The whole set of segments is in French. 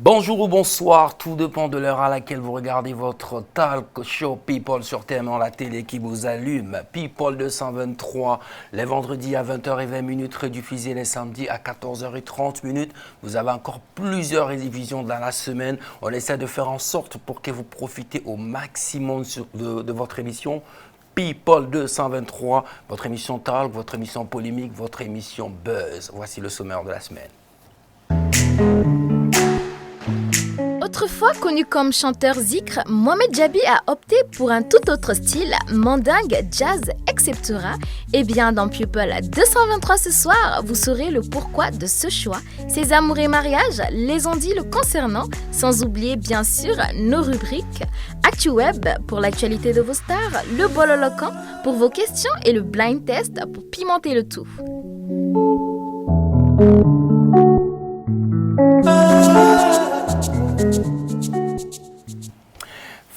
Bonjour ou bonsoir, tout dépend de l'heure à laquelle vous regardez votre talk show People sur TM1, la télé qui vous allume. People 223, les vendredis à 20h20, rediffusés les samedis à 14h30. Vous avez encore plusieurs rediffusions dans la semaine. On essaie de faire en sorte pour que vous profitez au maximum de votre émission. People 223, votre émission talk, votre émission polémique, votre émission buzz. Voici le sommaire de la semaine. Autrefois connu comme chanteur zikr, Mohamed Jabi a opté pour un tout autre style, mandingue, jazz, etc. Et bien dans People 223 ce soir, vous saurez le pourquoi de ce choix, ses amours et mariages, les on-dit le concernant, sans oublier bien sûr nos rubriques ActuWeb pour l'actualité de vos stars, le bololocan pour vos questions et le blind test pour pimenter le tout.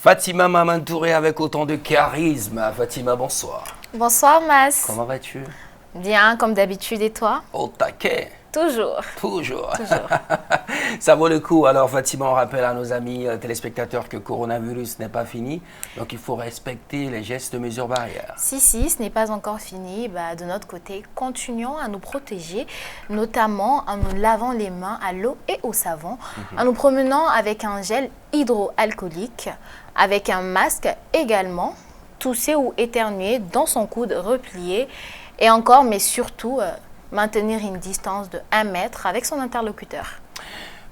Fatima Mamantouré avec autant de charisme. Fatima, bonsoir. Bonsoir Mas. Comment vas-tu? Bien, comme d'habitude, et toi? Au taquet. Toujours. Toujours. Ça vaut le coup. Alors Fatima, on rappelle à nos amis téléspectateurs que le coronavirus n'est pas fini. Donc il faut respecter les gestes de mesures barrières. Si, ce n'est pas encore fini. De notre côté, continuons à nous protéger, notamment en nous lavant les mains à l'eau et au savon, en nous promenant avec un gel hydroalcoolique, avec un masque également, tousser ou éternuer dans son coude replié, et encore, mais surtout, maintenir une distance de 1 mètre avec son interlocuteur.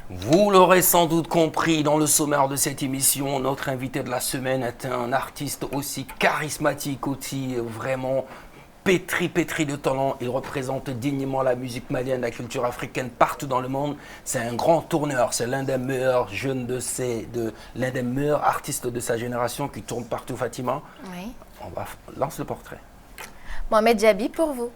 Vous l'aurez sans doute compris dans le sommaire de cette émission, notre invité de la semaine est un artiste aussi charismatique, aussi vraiment pétri de talent. Il représente dignement la musique malienne, la culture africaine partout dans le monde. C'est un grand tourneur, c'est l'un des meilleurs jeunes l'un des meilleurs artistes de sa génération qui tourne partout, Fatima. Oui. Lance le portrait. Mohamed Jabi pour vous.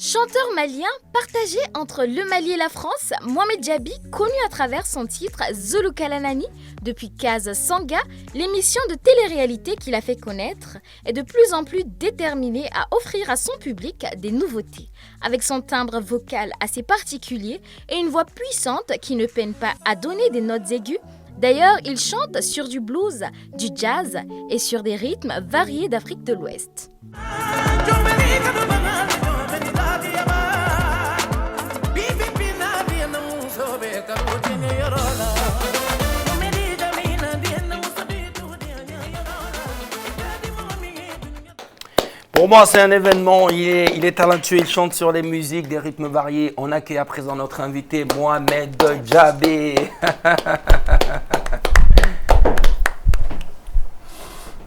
Chanteur malien partagé entre le Mali et la France, Mohamed Jabi, connu à travers son titre Zulu Kalanani, depuis Kaz Sanga, l'émission de télé-réalité qu'il a fait connaître, est de plus en plus déterminé à offrir à son public des nouveautés. Avec son timbre vocal assez particulier et une voix puissante qui ne peine pas à donner des notes aiguës, d'ailleurs, il chante sur du blues, du jazz et sur des rythmes variés d'Afrique de l'Ouest. Pour moi, c'est un événement. Il est talentueux, il chante sur des musiques, des rythmes variés. On accueille à présent notre invité, Mohamed Jabi.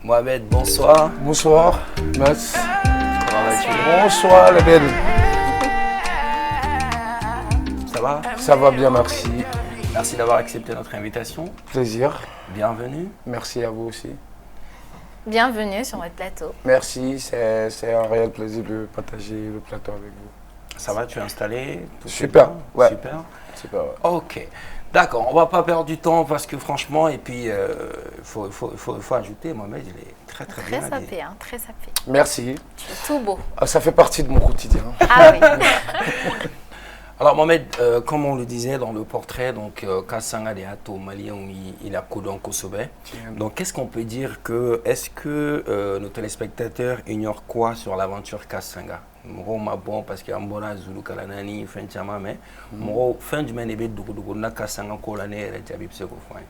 Mohamed, bonsoir. Bonsoir, Mas. Comment vas-tu? Bonsoir, les belles. Ça va? Ça va bien, merci. Merci d'avoir accepté notre invitation. Plaisir. Bienvenue. Merci à vous aussi. Bienvenue sur notre plateau. Merci, c'est un réel plaisir de partager le plateau avec vous. Ça va, tu es installé? Super, ouais. Super. Super, ouais. Ok. D'accord, on va pas perdre du temps parce que franchement, et puis faut ajouter, Mohamed, il est très bien. Très sapé, hein, très sapé. Merci. Tout beau. Ça fait partie de mon quotidien. Ah oui. Alors Mohamed, comme on le disait dans le portrait, donc Kasanga de Hato Malien, il a Kodon Kosobe. Donc qu'est-ce qu'on peut dire est-ce que nos téléspectateurs ignorent quoi sur l'aventure Kasanga? Bon parce qu'il y a un bon Zulu Kalanani, fin de mais fin du Ménébé Dougou na Kasanga Kolane et Jabib Sekofouin.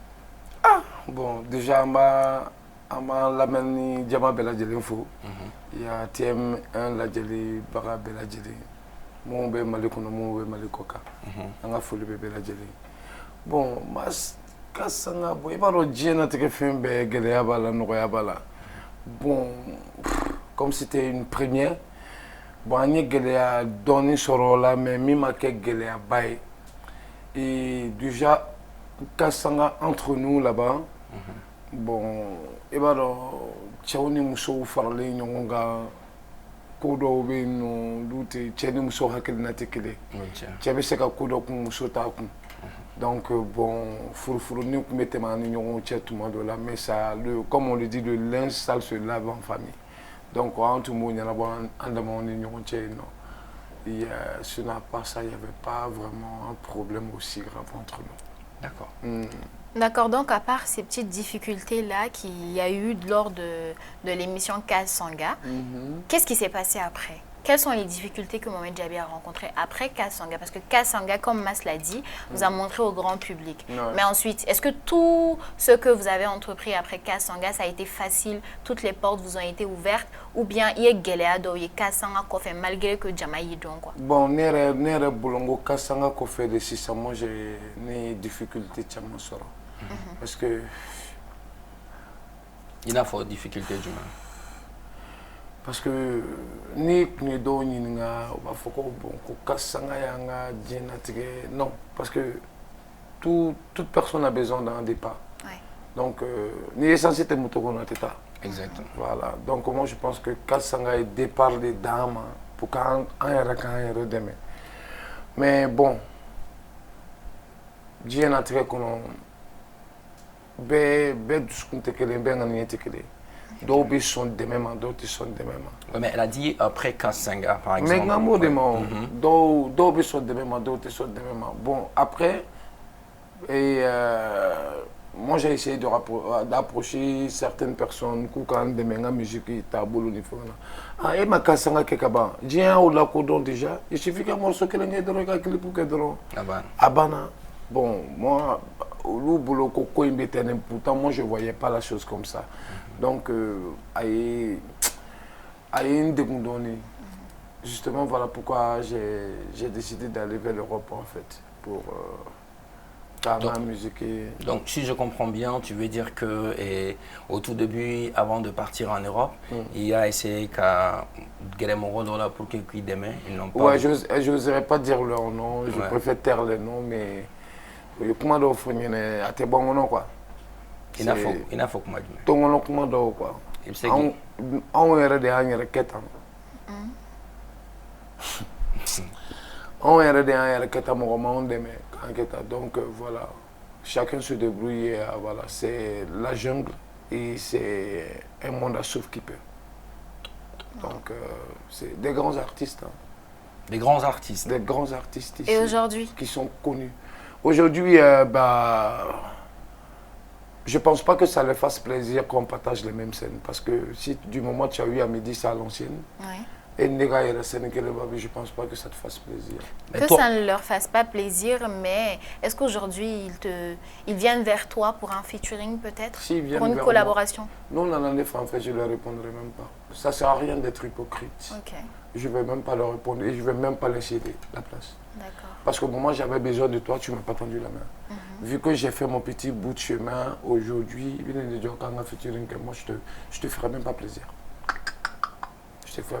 Ah, bon, déjà, on m'a l'amené Djama Beladjeli Info. Il y a TM1 Ladjeli, Bara Beladjeli. Mon bé Malikono, mon bé Malikoka. On a foulé Beladjeli. Bon, mas Kasanga, bon, il va redire notre film Geléabala, Noyabala. Bon, comme c'était une première. Bon, on a donné ce rôle-là, mais il a Geléabaye. Et déjà, Kasanga entre nous là-bas, bon, et bien, Tchaouni Mousso Farley, Nyonga, Kodo Beno, Doute, Tchaouni Mousso Hakel Natekele. Tchabeseka Kodo Mousso Takum. Donc, bon, Fourfourou, nous mettons en union tout le monde là, mais ça, comme on le dit, le linge sale se lave en famille. Donc, en tout le monde, il y a un union. Sinon, à part ça, il n'y avait pas vraiment un problème aussi grave entre nous. D'accord. D'accord, donc à part ces petites difficultés-là qu'il y a eu lors de l'émission Kaz Sanga, qu'est-ce qui s'est passé après? Quelles sont les difficultés que Mohamed Jabi a rencontrées après Kaz Sanga? Parce que Kaz Sanga, comme Mas l'a dit, vous a montré au grand public. Ouais. Mais ensuite, est-ce que tout ce que vous avez entrepris après Kaz Sanga, ça a été facile? Toutes les portes vous ont été ouvertes? Ou bien il y a Géléado, il y a Kaz Sanga qu'on fait malgré que Jamaï donc quoi? Bon, nere Boulongo Kassanga qu'on fait de 6 moi j'ai des difficultés tellement sur. Parce que Il y a des difficultés du mal. parce que ni do ni nga ba foko bon ko Kassanga yanga djenatige non parce que toute personne a besoin d'un départ. Ouais. Donc ni essentiel te mutokona teta. Exactement. Voilà. Donc moi je pense que Kassanga est départ des dames pour quand un demain. Mais bon djenatige kono be dusukun te kelen be ngani te kelen. D'autres sont des mêmes, d'autres sont des mêmes. Oui, mais elle a dit après Kaz Sanga, par exemple. Mais d'autres sont des mêmes, d'autres sont des mêmes. Bon, après, moi j'ai essayé d'approcher certaines personnes qui ont des musique qui tabou ah et ma Kassanga kekaba j'ai un ou la codon déjà il suffit qu'un morceau que l'on ait droit qu'un clip ou que droit abana bon moi au boulot coco imbétane pourtant moi je voyais pas la chose comme ça donc une dégoûtée justement voilà pourquoi j'ai décidé d'aller vers l'Europe en fait pour la musique. Donc, si je comprends bien, tu veux dire que au tout début, avant de partir en Europe, il a essayé qu'à Guélémoro pour qu'ils demain, ils n'ont pas. Ouais, je n'oserais pas dire leur nom, je préfère taire les noms, mais comment on fait à tes bons noms quoi. Il n'a faut que moi dise. Ton nom comment on quoi. On est des années quête. On est des années quête à mon roman demain. Donc voilà, chacun se débrouille, voilà, c'est la jungle et c'est un monde à souffle qui peut. Donc c'est des grands artistes. Hein. Des grands artistes. Des grands artistes ici. Et aujourd'hui qui sont connus. Aujourd'hui, je pense pas que ça leur fasse plaisir qu'on partage les mêmes scènes. Parce que si du moment tu as eu à midi, c'est à l'ancienne. Ouais. Et je pense pas que ça te fasse plaisir. Que ça ne leur fasse pas plaisir, mais est-ce qu'aujourd'hui ils viennent vers toi pour un featuring peut-être, pour une collaboration? Non, français, je ne leur répondrai même pas. Ça ne sert à rien d'être hypocrite. Okay. Je ne vais même pas leur répondre et je ne vais même pas laisser la place. Parce qu'au moment où j'avais besoin de toi, tu ne m'as pas tendu la main. Vu que j'ai fait mon petit bout de chemin aujourd'hui, moi je te ferai même pas plaisir.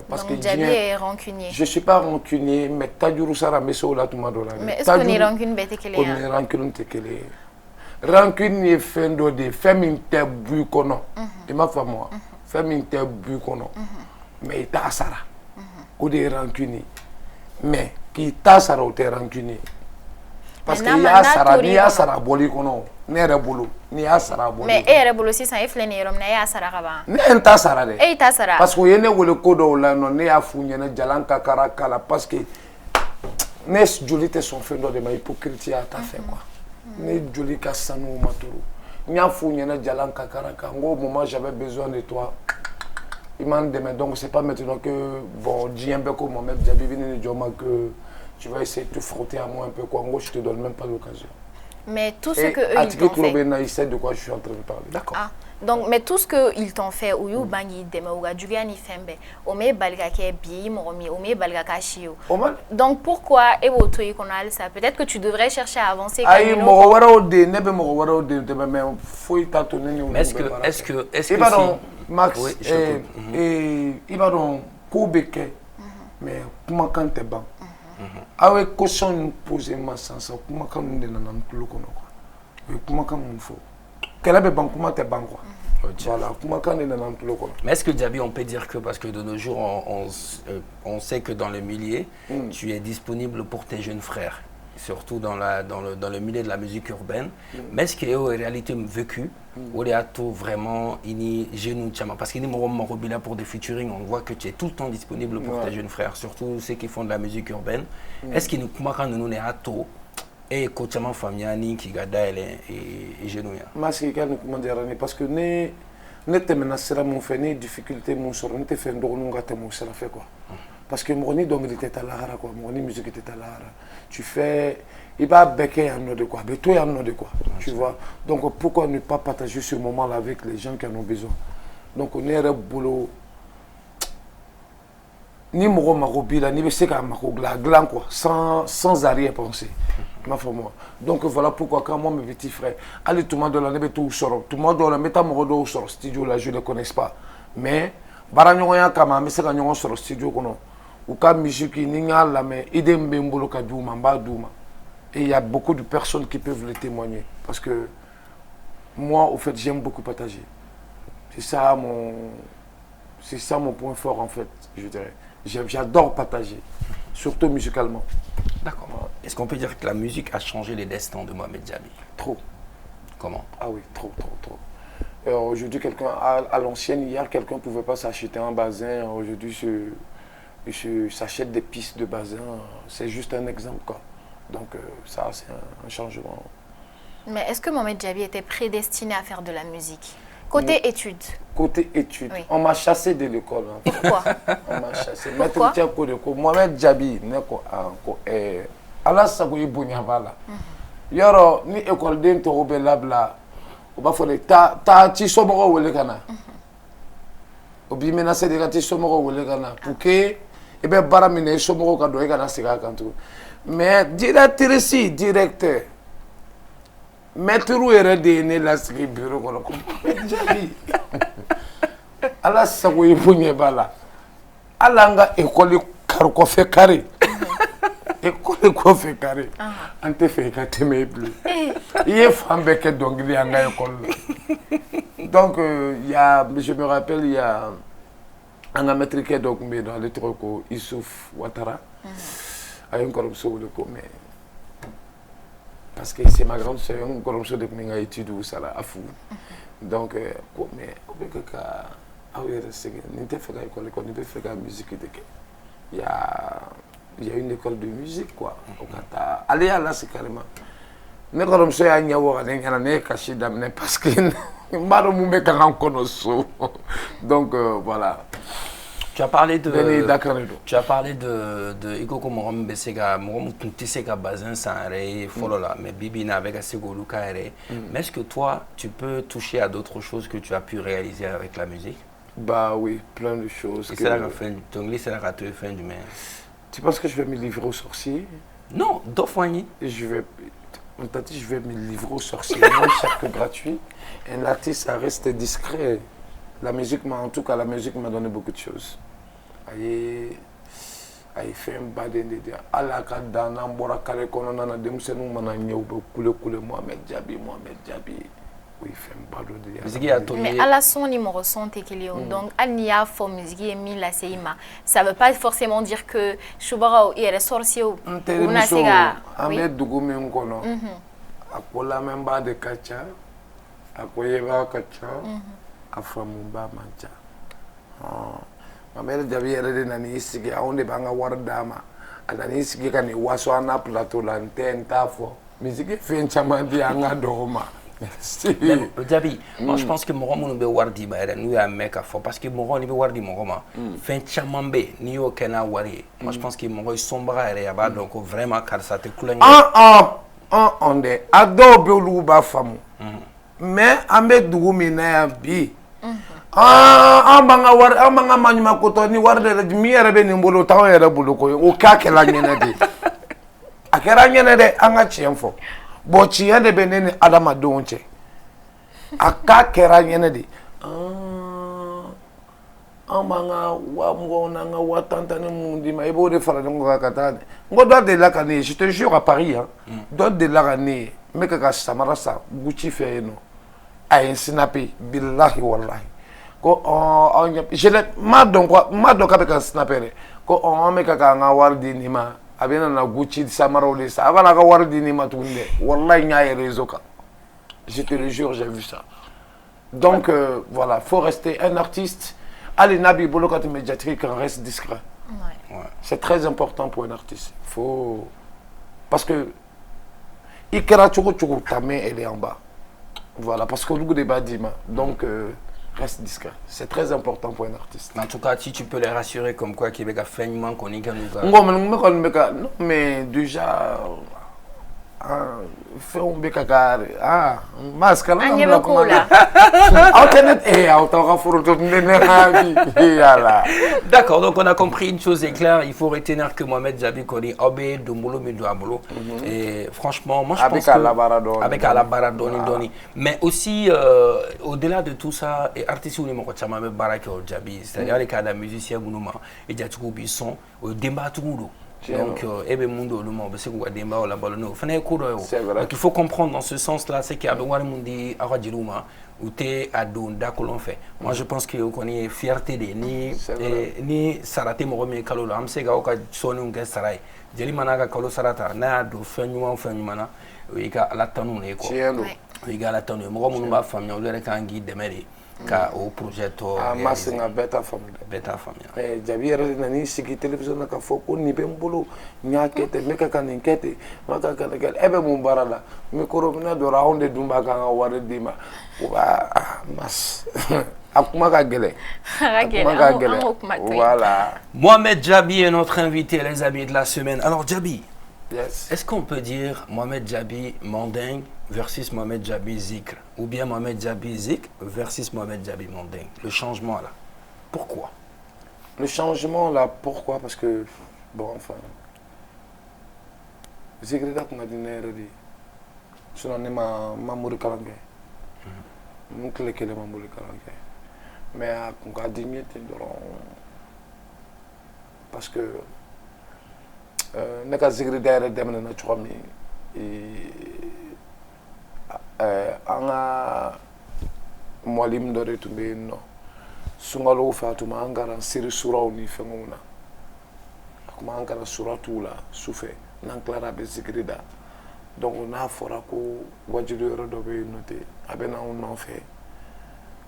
Parce donc Jabi est rancunier. Je ne suis pas rancunier, mais Tadjuru Sara Meso là tout le monde. Mais est-ce qu'on est rancune bête que on est rancune tekele. Rancune est fin de femme te bu kono. Il m'a fait moi. Femme te bu kono. Mais il t'a sara. Ou des rancuniers. Mais qui t'a sara ou t'es rancunier. Parce qu'il y a sara, il y a sara boli kono. Nere bolo, ni a sara boli. Mais ere bolo si ça est flené rom na ya sara kaba. Ne ta sara de. E ta sara. Parce que yene wole kodo la no ne a funya na jalanka karakala parce que ne joli te son fait de ma hypocrisie à ta fait quoi. Ne joli ka sanu maturu. Nya funya na jalanka karaka ngo moment j'avais besoin de toi. Il m'a demandé donc c'est pas maintenant que bon Djiembe comme Mohamed Jabi vient de dire que tu vas essayer de te frotter à moi un peu quoi. Ngo je te donne même pas l'occasion. Mais tout ce que eux ils t'ont fait. Il sait de quoi je suis en train de parler. D'accord. Ah, donc mais tout ce que ils t'ont fait ou you bangi dema ou gadjugani fembe o me balga ke bi moromi o me balga kashio. Donc pourquoi eboto ikonal ça peut-être que tu devrais chercher à avancer aïe mo wara o de nebe mo wara o de mais faut ta tonner mais est-ce que Max et Ibaron Koubeke mais comment quand t'es ban avec caution poser ma sens comment quand nous n'en plus qu'on quoi comment quand on faut quelle est ban comment t'es ban quoi voilà comment quand nous n'en plus quoi. Mais est-ce que Jabi on peut dire que parce que de nos jours on sait que dans le milieu tu es disponible pour tes jeunes frères surtout dans le milieu de la musique urbaine. Mais ce qui est en réalité vécu, on est à tout vraiment genou parce qu'il est là pour des featuring, on voit que tu es tout le temps disponible pour tes jeunes frères, surtout ceux qui font de la musique urbaine. Est-ce qu'il nous quand nous est à tout et coachement famille qui garde et genou? Parce que ne te menacera mon fait ni difficulté mon sort ne te fait ndoronu ngata mon sera fait quoi. Parce que Moroni donc il était à la quoi, Moroni musique était à la tu fais il va becquer un nom de quoi, mais toi un nom de quoi, tu vois. Donc pourquoi ne pas partager ce moment là avec les gens qui en ont besoin. Donc on est au boulot ni moro marobi là ni c'est comme glan quoi, sans arrière-pensée. Ma foi moi. Donc voilà pourquoi quand moi mes petits frères, allez tout le monde dans la tout sort, tout le monde dans la méta moro sur studio là je ne connais pas. Mais baranyoya kama mais c'est quand sur studio kono. Ou quand musique ninga la mais idem bembolo ka duma ba duma. Et il y a beaucoup de personnes qui peuvent le témoigner parce que moi au fait j'aime beaucoup partager. C'est ça mon point fort en fait, je dirais. J'adore partager, surtout musicalement. D'accord. Est-ce qu'on peut dire que la musique a changé les destins de Mohamed Djabi? Trop. Comment? Ah oui, trop. Aujourd'hui, quelqu'un à l'ancienne, hier, quelqu'un ne pouvait pas s'acheter un bazin. Aujourd'hui, s'achète des pistes de bazin. C'est juste un exemple, quoi. Donc, ça, c'est un changement. Mais est-ce que Mohamed Djabi était prédestiné à faire de la musique? Côté études. Côté études. Oui. On m'a chassé de l'école. Hein. Pourquoi? On m'a chassé. Pourquoi? Mohamed Djabi, Allah Sagoui Bouniavala. Yoro, ni école d'un toro belabla. On va faire ta ti somoro ou le cana. Au bi menacé de ti somoro ou le cana. Pour que, et bien, baramine somoro kado et cana sega kantou. Mais, directeur. Maître ou de la sigi bureau comme Djabi. Allah Sagoui Bouniavala. Alanga école carco fait carré. École quoi fait carré. On te fait qu'à t'aimer plus. Il est femme bec donc il y a une école. Donc il y a, je me rappelle il y a un maître qui est donc mais dans les trucs Issouf Ouattara. Il y a un corruption le mais parce que c'est ma grande sœur un corruption de mes études ou ça là à fou. Donc mais on peut que ah oui c'est que n'était fait qu'à école qu'on ne peut faire qu'à musique de il y a une école de musique quoi au Qatar. Allez là c'est carrément ne comme ça y a n'y avoir rien n'est caché d'amener parce que maro mu me kan konoso. Donc voilà. Tu as parlé de Ikoko Morom Besega Morom Tisega Bazin Sanre Folola mais Bibina avec Asegolu Kaere. Mais est-ce que toi tu peux toucher à d'autres choses que tu as pu réaliser avec la musique? Bah oui, plein de choses. Et c'est la fin du Tongli, c'est la fin du mai. Tu penses que je vais me livrer aux sorciers? Non, d'Ofwani. On t'a dit je vais me livrer aux sorciers, même chaque gratuit. Un artiste, ça reste discret. La musique en tout cas, la musique m'a donné beaucoup de choses. Aïe fait un bad de Alaka Dana, Mbora Kare Konana, Demsenou Mananya, Koule Mohamed Djabi. Oui, fait un bad de mais à la son numéro son donc al nia for musique et mi la seima ça veut pas forcément dire que Shubara ou est sorcier ou na sega Ahmed Dougoumé Ngono akola memba de Kacha akoyeba Kacha afamumba mancha Mohamed Djabi yere nani sigi aonde banga wardama adani sigi kan waso ana plateau l'antenne tafo musique fait chamandi anga doma. Djabi, moi je pense que Moron nous wardi nous a mec à fond parce que Moron il wardi Moron fin chamambe ni au Kenya wari. Moi je pense que Moron sombra et yaba donc vraiment car ça te coule. On de adobe luba famu. Mais ambe dugumi na bi. Amanga manyuma koto ni warde mi yere be ni mbolo taw yere bulu ko o ka kala nyene de. Akera nyene de anga chienfo. Bon ci y a des bénéfices à la madonche. À quoi qu'est-ce de manga wa nanga wa tantane mundi ma ebo de faire de ngoka katane. Ngodo de la kane, je te jure à Paris hein. D'autres de la kane, mais que samara sa Gucci fait no. Ay snapé billahi wallahi. Ko je le ma donc avec un snapper. Ko on me ka nga wardi ni ma a bɛ na Gucci samaraw de sa a b'a la ka wari di ne ma tuguni dɛ wallahi n y'a ye réseau kan je te le jure j'ai vu ça donc voilà faut rester un artiste allez n'a b'i bolo ka tɛmɛ jatigi kan reste discret c'est très important pour un artiste faut parce que i kɛra cogo cogo ta main elle est en bas voilà parce que olu de b'a d'i ma donc reste discret. C'est très important pour un artiste. En tout cas, si tu peux les rassurer comme quoi qu'il y a fait un qu'on y a non, mais déjà, fais un bec à carré. Ah, masque là. D'accord, donc on a compris une chose est claire, il faut retenir que Mohamed Djabi connaît Obé, Dombolo, Medouabolo. Et franchement, moi je pense que... Avec Alabaradoni. Mais aussi, au-delà de tout ça, et artiste ou les Chama Baraka Djabi, c'est-à-dire les cas de musiciens Gounouma et Djatoukou Bisson, au Demba Toumoudo. Donc, donc il faut comprendre dans ce sens-là, c'est qu'il y a besoin de monde à Radjirouma ou t'es à Donda que l'on fait. Moi, je pense qu'on est fierté de ni Sarate Morome Kalolo, Amsega Oka Sonu Sarai, Jelimanaga Kalo Sarata, Nado, Fenyumana, Uika Latanu Neko, Uika Latanu, Moromuma Famille, le Kangi Demeri. Au projet Massinga beta famille. Jabi yɛrɛ nani sigi télévision na ka fɔ ko nin bɛ n bolo n y'a kɛ ten n bɛ ka nin kɛ ten n ka ka nin kɛ e bɛ mun baara la micro minɛ dɔrɔn anw de dun b'a kan ka wari d'i ma o b'a mas a kuma ka gɛlɛn voilà. Mohamed Djabi est notre invité les amis de la semaine. Alors Djabi, yes. Est-ce qu'on peut dire Mohamed Djabi Manding versus Mohamed Djabi Zikr ou bien Mohamed Djabi Zikr versus Mohamed Djabi Manding? Le changement là, pourquoi? Le changement là, pourquoi? Parce que, bon, enfin, Zikr est qu'on a dit n'erreur. Je n'en ai pas Mamouri Kalangé. Je n'ai pas dit Mamouri Kalangé. Mais on a dit mieux parce que ne ka Zikr d'ailleurs demande na chouami anga molim dore tumbe no sungalo fatuma angara siri suraw ni fengona akuma angara suratu la soufe nan clara be Zikrida donc na fora ko wajidu yoro do be noté abena on non fait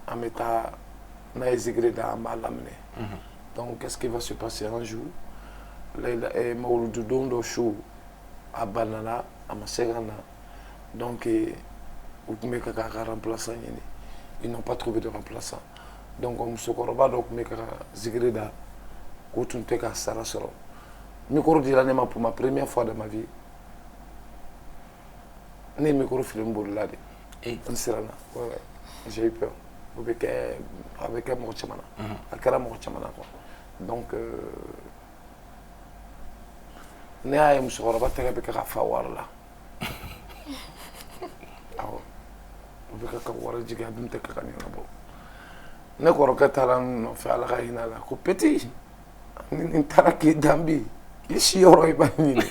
ameta na Zikrida amalamne donc qu'est-ce qui va se passer un jour Maouloudou Dondo Chou à Banana, à Masegana. Donc, ils n'ont pas trouvé de remplaçant. Donc, on se corroba donc Zigrida, Koutunteka Sarasoro. Micro de l'année pour ma première fois de ma vie. Né micro film Boulade. Et on s'est là. J'ai eu peur. Avec un Mochamana. Akara Mochamana. Donc, ne y'a ye musokɔrɔba tɛgɛ bɛ kɛ ka fa wari la awɔ o bɛ ka wari jigin a dun tɛ kɛ ka ɲɛnabɔ ne kɔrɔkɛ taara n nɔfɛ ala ka hinɛ a la ko petit ni nin taara k'i dan bi i siyɔrɔ i b'a ɲini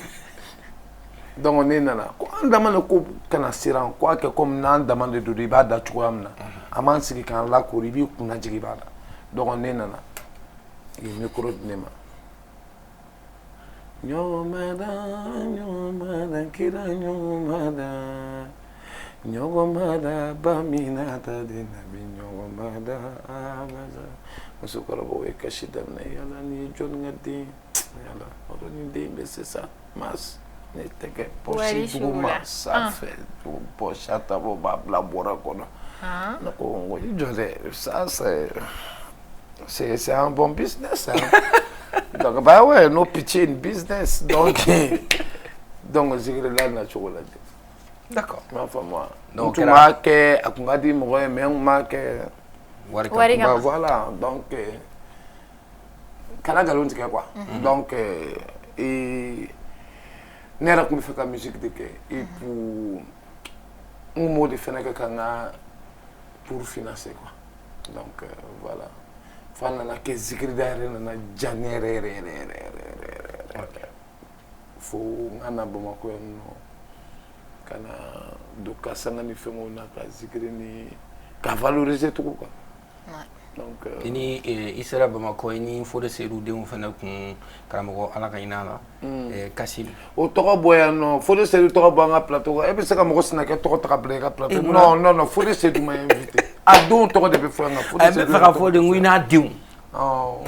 donc ne nana ko an dama de ko kana siran ko a kɛ comme n'an dama de don i b'a da cogoya min na an b'an sigi k'an lakori i b'i kunna jigin i b'a la donc ne nana i ye micro di ne ma Nyomada, kira nyomada, nyomada, baminata de nabi nyomada, amaza. Musukara boe kashidam na yala ni John ngadi, yala. Oro ni dembe c'est ça, mas. Ne teke pochi buma, ça fait pochata bo babla bora kono. Na ko ngoyi jode, ça c'est un bon business. Donc, bah ouais, no pitié in business. Donc Zikr là, na chocolat. D'accord. Enfin, moi. Donc, tu m'as que, à quoi dit, moi, mais on m'a que. Bah voilà. Donc, Kalagalon, c'est quoi. Donc, et. N'est-ce pas fait la musique de que. Et pour. Un mot de faire pour financer, quoi. Donc, voilà. Fana ke Zikr d'ailleurs na janere fo ngana Bamako no kana do kasanga ni fengo na ka Zikr ni ka valoriser tout quoi Donc, il sera Bamako, il faut essayer de faire un Karamoko à la Gaïna, Kassim. Au Toro Boyano, faut essayer de Toro Banga plateau. Et puis c'est comme Rosna qui est trop trablé à plateau. Non, non, non, faut essayer de m'inviter. À deux, Toro de faire un faut essayer de faire un peu de Wina Dion. Oh,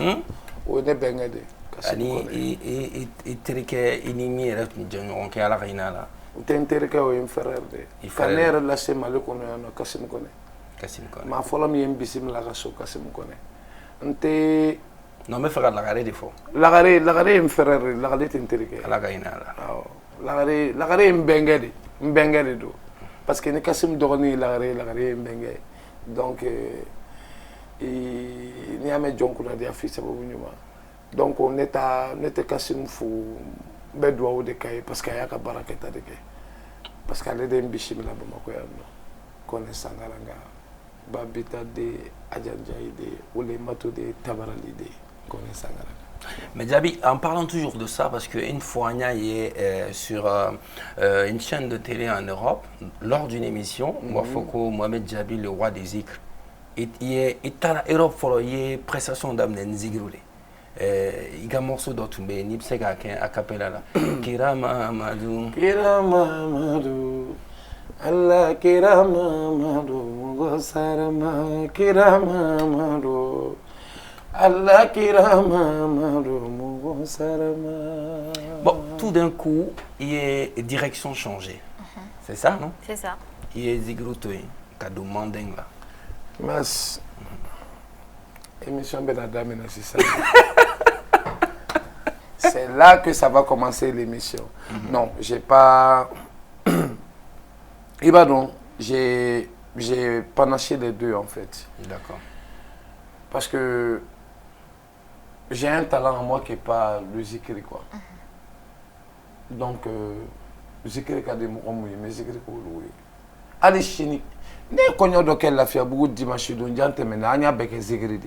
on est bien aidé. Et Tereke, Inimi, on est à la Gaïna là. T'es intéressé au frère de. Canère la semaine le connaît, Kassim connaît. Ma folle mi embissim la raso Kassim connaît. Nte. Non mais frère la garde des fois. La garde frère, la garde t'es intéressé. La Gaïna là. La garde mbengade do. Parce que ne Kassim dorni la garde mbengade. Donc ni ame jonku na dia fils sababu nyuma. Donc on était Kassim fou bedwa o de kay parce que ya ka baraketa de kay. Parce que les mbishim la Bamako ya no. Kone sangaranga babita de adjanjaï de ou les matos de tabarali de Kone sangaranga. Mais Djaby, en parlant toujours de ça, parce qu'une fois, il est sur une chaîne de télé en Europe, lors d'une émission, Mwafoko Mohamed Djaby, le roi des zikr, il est à l'Europe pour les prestations d'âme zigroulé. Il y a un morceau d'autre, mais il y a un cappella là. Kirama Amadou. Kirama Amadou. Allah Kirama Amadou. Mungo Sarama Kirama Amadou. Allah Kirama Amadou. Mungo Sarama. Bon, tout d'un coup, il y a direction changée. C'est ça, non? C'est ça. Il y a Zigroutoui, Kadou Mandeng là. Mas. Émission Benadame, c'est ça. C'est là que ça va commencer l'émission. Non, j'ai pas. Et bah non, j'ai panaché les deux en fait. D'accord. Parce que j'ai un talent en moi qui n'est pas le zikri quoi. Donc, zikri qui a des mots, mais zikri qui est allez chini. Ne connais pas quelle la fille a beaucoup de dimanche donc j'entends maintenant il y a beaucoup de zikri.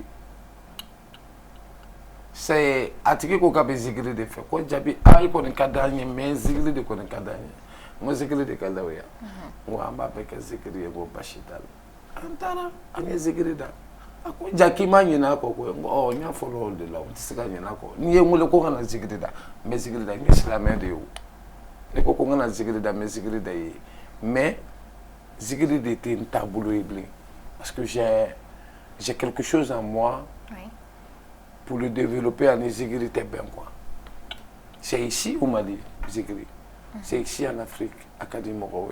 C'est attiqué qu'on a besoin de faire. Quand Djaby a eu un cadre, mais zikri de qu'on a cadre. Moi zikri de cadre ouais. Moi ma avec zikri et bon bachital. Antara, ane zikri da. Ako Jakima nyina ko ko oh nya follow de la. Tisika nyina ko. Ni ngule ko kana zikri da. Mais zikri da ni islamé de yo. Ne ko kana zikri da mais zikri da yi. Mais zikri de était un tableau ébli. Parce que j'ai quelque chose en moi. Pour le développer en Zikri, c'est bien quoi. C'est ici au Mali, Zikri. C'est ici en Afrique, à Kadimoro.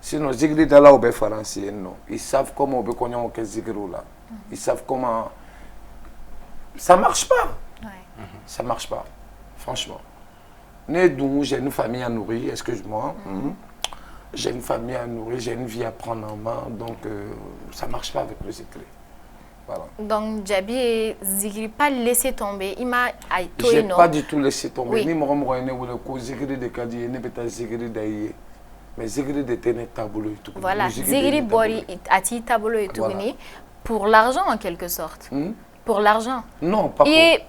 Sinon, Zikri est là où les Français, non. Ils savent comment on peut connaître Zikri là. Ils savent comment. Ça marche pas. Ça marche pas, franchement. Né d'où j'ai une famille à nourrir, excuse-moi. J'ai une famille à nourrir, j'ai une vie à prendre en main, donc ça marche pas avec le Zikri. Voilà. Donc Djaby et Zikri pas laissé tomber, il m'a j'ai pas du tout laissé tomber. Ni moi ne voulais que Zikri de Kadi, ne peut-être Zikri d'ailleurs, mais Zikri de tenir tableau et tout. Voilà, Zikri Bori a tiré tableau et tout pour l'argent en quelque sorte. Pour l'argent. Non, pas pour. Et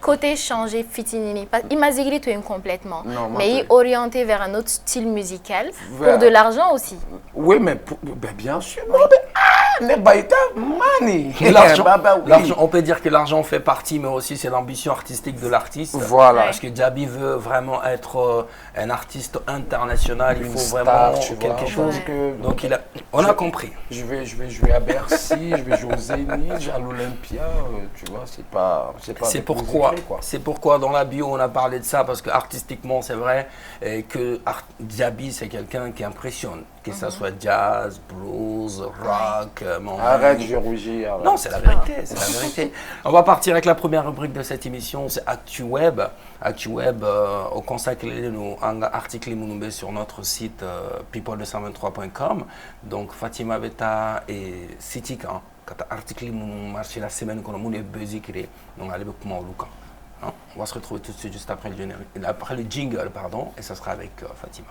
côté changé fitinini, il m'a Zikri tout complètement, mais il est orienté vers un autre style musical pour de l'argent aussi. Oui, mais bien sûr. L'argent, on peut dire que l'argent fait partie, mais aussi c'est l'ambition artistique de l'artiste. Voilà. Parce que Djaby veut vraiment être un artiste international. Il faut vraiment quelque chose. Donc on a compris. Je vais jouer à Bercy, je vais jouer au Zénith, à l'Olympia. Tu vois, c'est pas. C'est pourquoi dans la bio on a parlé de ça parce que artistiquement c'est vrai que Djaby c'est quelqu'un qui impressionne. Que ça soit jazz, blues, rock, arrête, je rougis. Non, c'est la vérité, c'est la vérité. On va partir avec la première rubrique de cette émission, c'est ActuWeb. ActuWeb, on consacre nos articles sur notre site people223.com. Donc Fatima Beta et Sitika, quand article marché la semaine qu'on a mon buzzy créé, donc allez beaucoup moins au on va se retrouver tout de suite juste après le jingle, pardon, et ça sera avec Fatima.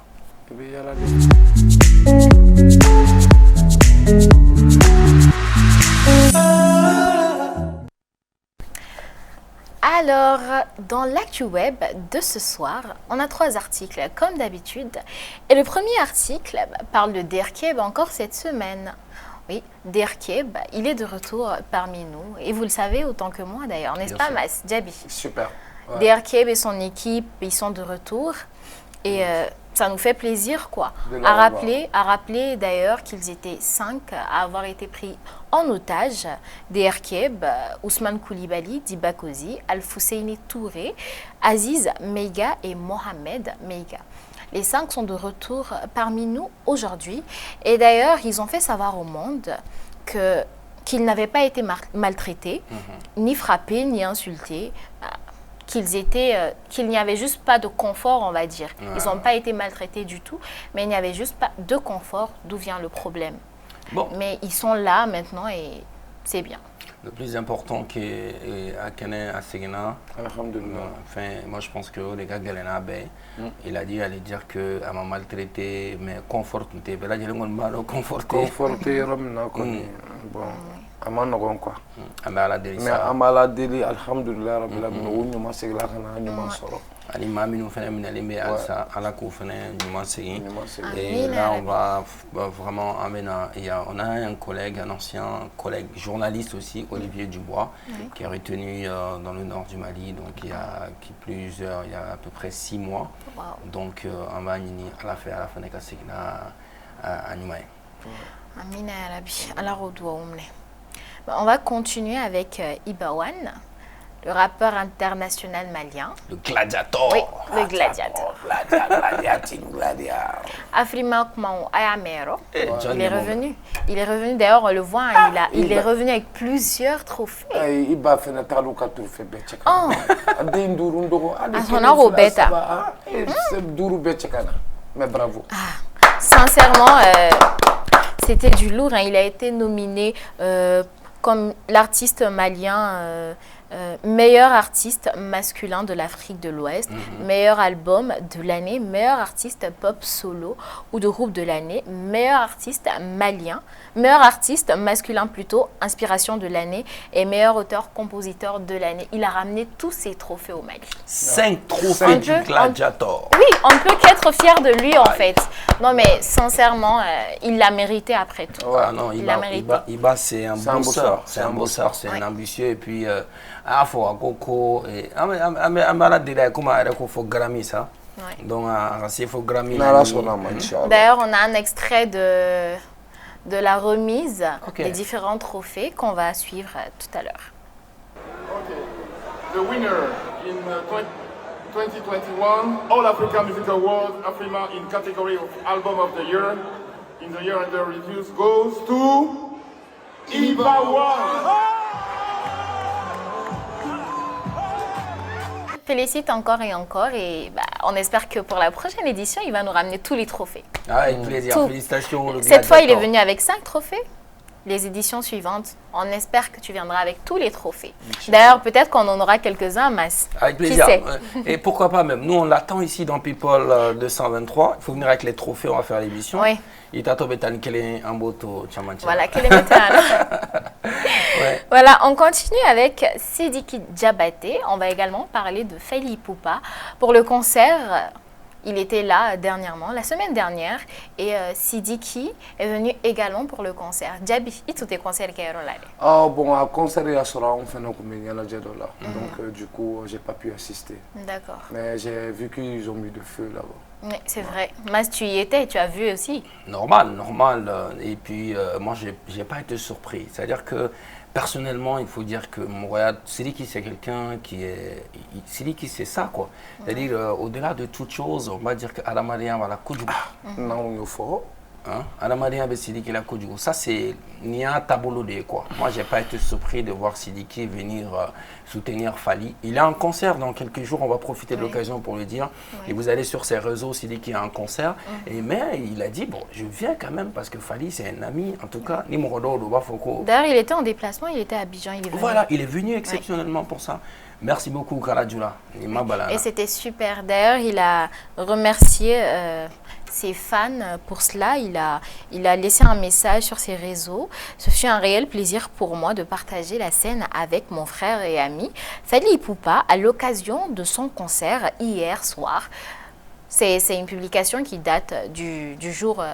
Alors, dans l'ActuWeb de ce soir, on a 3 articles, comme d'habitude. Et le premier article parle de Derkeb encore cette semaine. Oui, Derkeb, il est de retour parmi nous. Et vous le savez autant que moi d'ailleurs, n'est-ce pas, Mas Djabi? Super. Ouais. Derkeb et son équipe, ils sont de retour. Et ça nous fait plaisir, quoi. À rappeler d'ailleurs qu'ils étaient 5 à avoir été pris en otage. Derkeb, Ousmane Koulibaly, Diba Kosi, Al-Fousseini Touré, Aziz Meiga et Mohamed Meiga. Les 5 sont de retour parmi nous aujourd'hui. Et d'ailleurs, ils ont fait savoir au monde qu'ils n'avaient pas été maltraités, ni frappés, ni insultés. Qu'il n'y avait juste pas de confort, on va dire. Ils n'ont pas été maltraités du tout, mais il n'y avait juste pas de confort, d'où vient le problème. Bon. Mais ils sont là maintenant et c'est bien. Le plus important qui à Kenya, à Segena, enfin, moi je pense que les gars Galena, il a dit, aller dire que à m'a maltraité, mais conforté. Là, il a conforté. Conforté, bon. Amanogon quoi. Mais amala deli alhamdulillah rabbil alamin o nyuma segla kana nyuma soro. Ali maminu fene minalime alsa ala ko fene nyuma segi. Et là on va vraiment amener on a un collègue, un ancien collègue journaliste aussi, Olivier Dubois, qui est retenu dans le nord du Mali, donc il y a à peu près 6 mois. Donc on va à la fin de segna à Nimaï. Amina Arabi, alors on va continuer avec Ibawan, le rappeur international malien. Le gladiateur. Oui, le gladiateur. Gladiateur. Afrima Kumao Ayamero. Il est revenu. Il est revenu, d'ailleurs, on le voit, il est revenu avec plusieurs trophées. Mais bravo. Sincèrement, c'était du lourd. Hein. Il a été nominé comme l'artiste malien, meilleur artiste masculin de l'Afrique de l'Ouest, meilleur album de l'année, meilleur artiste pop solo ou de groupe de l'année, meilleur artiste malien, meilleur artiste masculin plutôt, inspiration de l'année et meilleur auteur-compositeur de l'année. Il a ramené tous ses trophées au Mali. 5 trophées du gladiateur. Oui, on ne peut qu'être fier de lui en fait. Non mais sincèrement, il l'a mérité après tout. Ouais, non, Iba c'est un bosseur, c'est un bosseur, c'est un ambitieux et puis faut Coco et amala de comment il faut Grammy ça. Donc il faut Grammy. D'ailleurs, on a un extrait de la remise des différents trophées qu'on va suivre tout à l'heure. Okay. The winner in 2021 All Africa Music Awards, Afrima in category of Album of the Year in the year under reviews goes to Ibawan. Félicite encore et encore et on espère que pour la prochaine édition, il va nous ramener tous les trophées. Avec plaisir, félicitations. Cette fois, il est venu avec 5 trophées. Les éditions suivantes, on espère que tu viendras avec tous les trophées. D'ailleurs, peut-être qu'on en aura quelques-uns, Mas. Avec plaisir. Et pourquoi pas même. Nous, on l'attend ici dans People 223. Il faut venir avec les trophées, on va faire l'émission. Oui. Voilà, quel est Voilà, on continue avec Sidiki Diabaté. On va également parler de Fally Ipupa. Pour le concert, il était là dernièrement, la semaine dernière, et Sidiki est venu également pour le concert. Djabi, et tous tes concerts qui sont là? Bon, à concert, il y a on fait donc du coup, j'ai pas pu assister. D'accord. Mais j'ai vu qu'ils ont mis de feu là-bas. Oui, c'est vrai. Mas, tu y étais, tu as vu aussi. Normal. Et puis, moi, j'ai pas été surpris. C'est-à-dire que, personnellement, il faut dire que Sidiki, c'est quelqu'un qui est... Sidiki, c'est ça, quoi. C'est-à-dire, au-delà de toute chose, on va dire qu'Adamaria va la Koudjou. Non, il faut. Adamaria va Sidiki la Koudjou. Ça, c'est Nia Tabolodé, quoi. Moi, j'ai pas été surpris de voir Sidiki venir soutenir Fally. Il a un concert dans quelques jours, on va profiter de l'occasion pour le dire. Et vous allez sur ses réseaux, Sidiki a un concert. Mais il a dit, bon, je viens quand même parce que Fally, c'est un ami, en tout cas. D'ailleurs, il était en déplacement, il était à Abidjan. Voilà, il est venu exceptionnellement pour ça. Merci beaucoup, Karadjoula. Et c'était super. D'ailleurs, il a remercié ses fans pour cela. Il a laissé un message sur ses réseaux. Ce fut un réel plaisir pour moi de partager la scène avec mon frère et ami Fally Ipupa à l'occasion de son concert hier soir. C'est une publication qui date du jour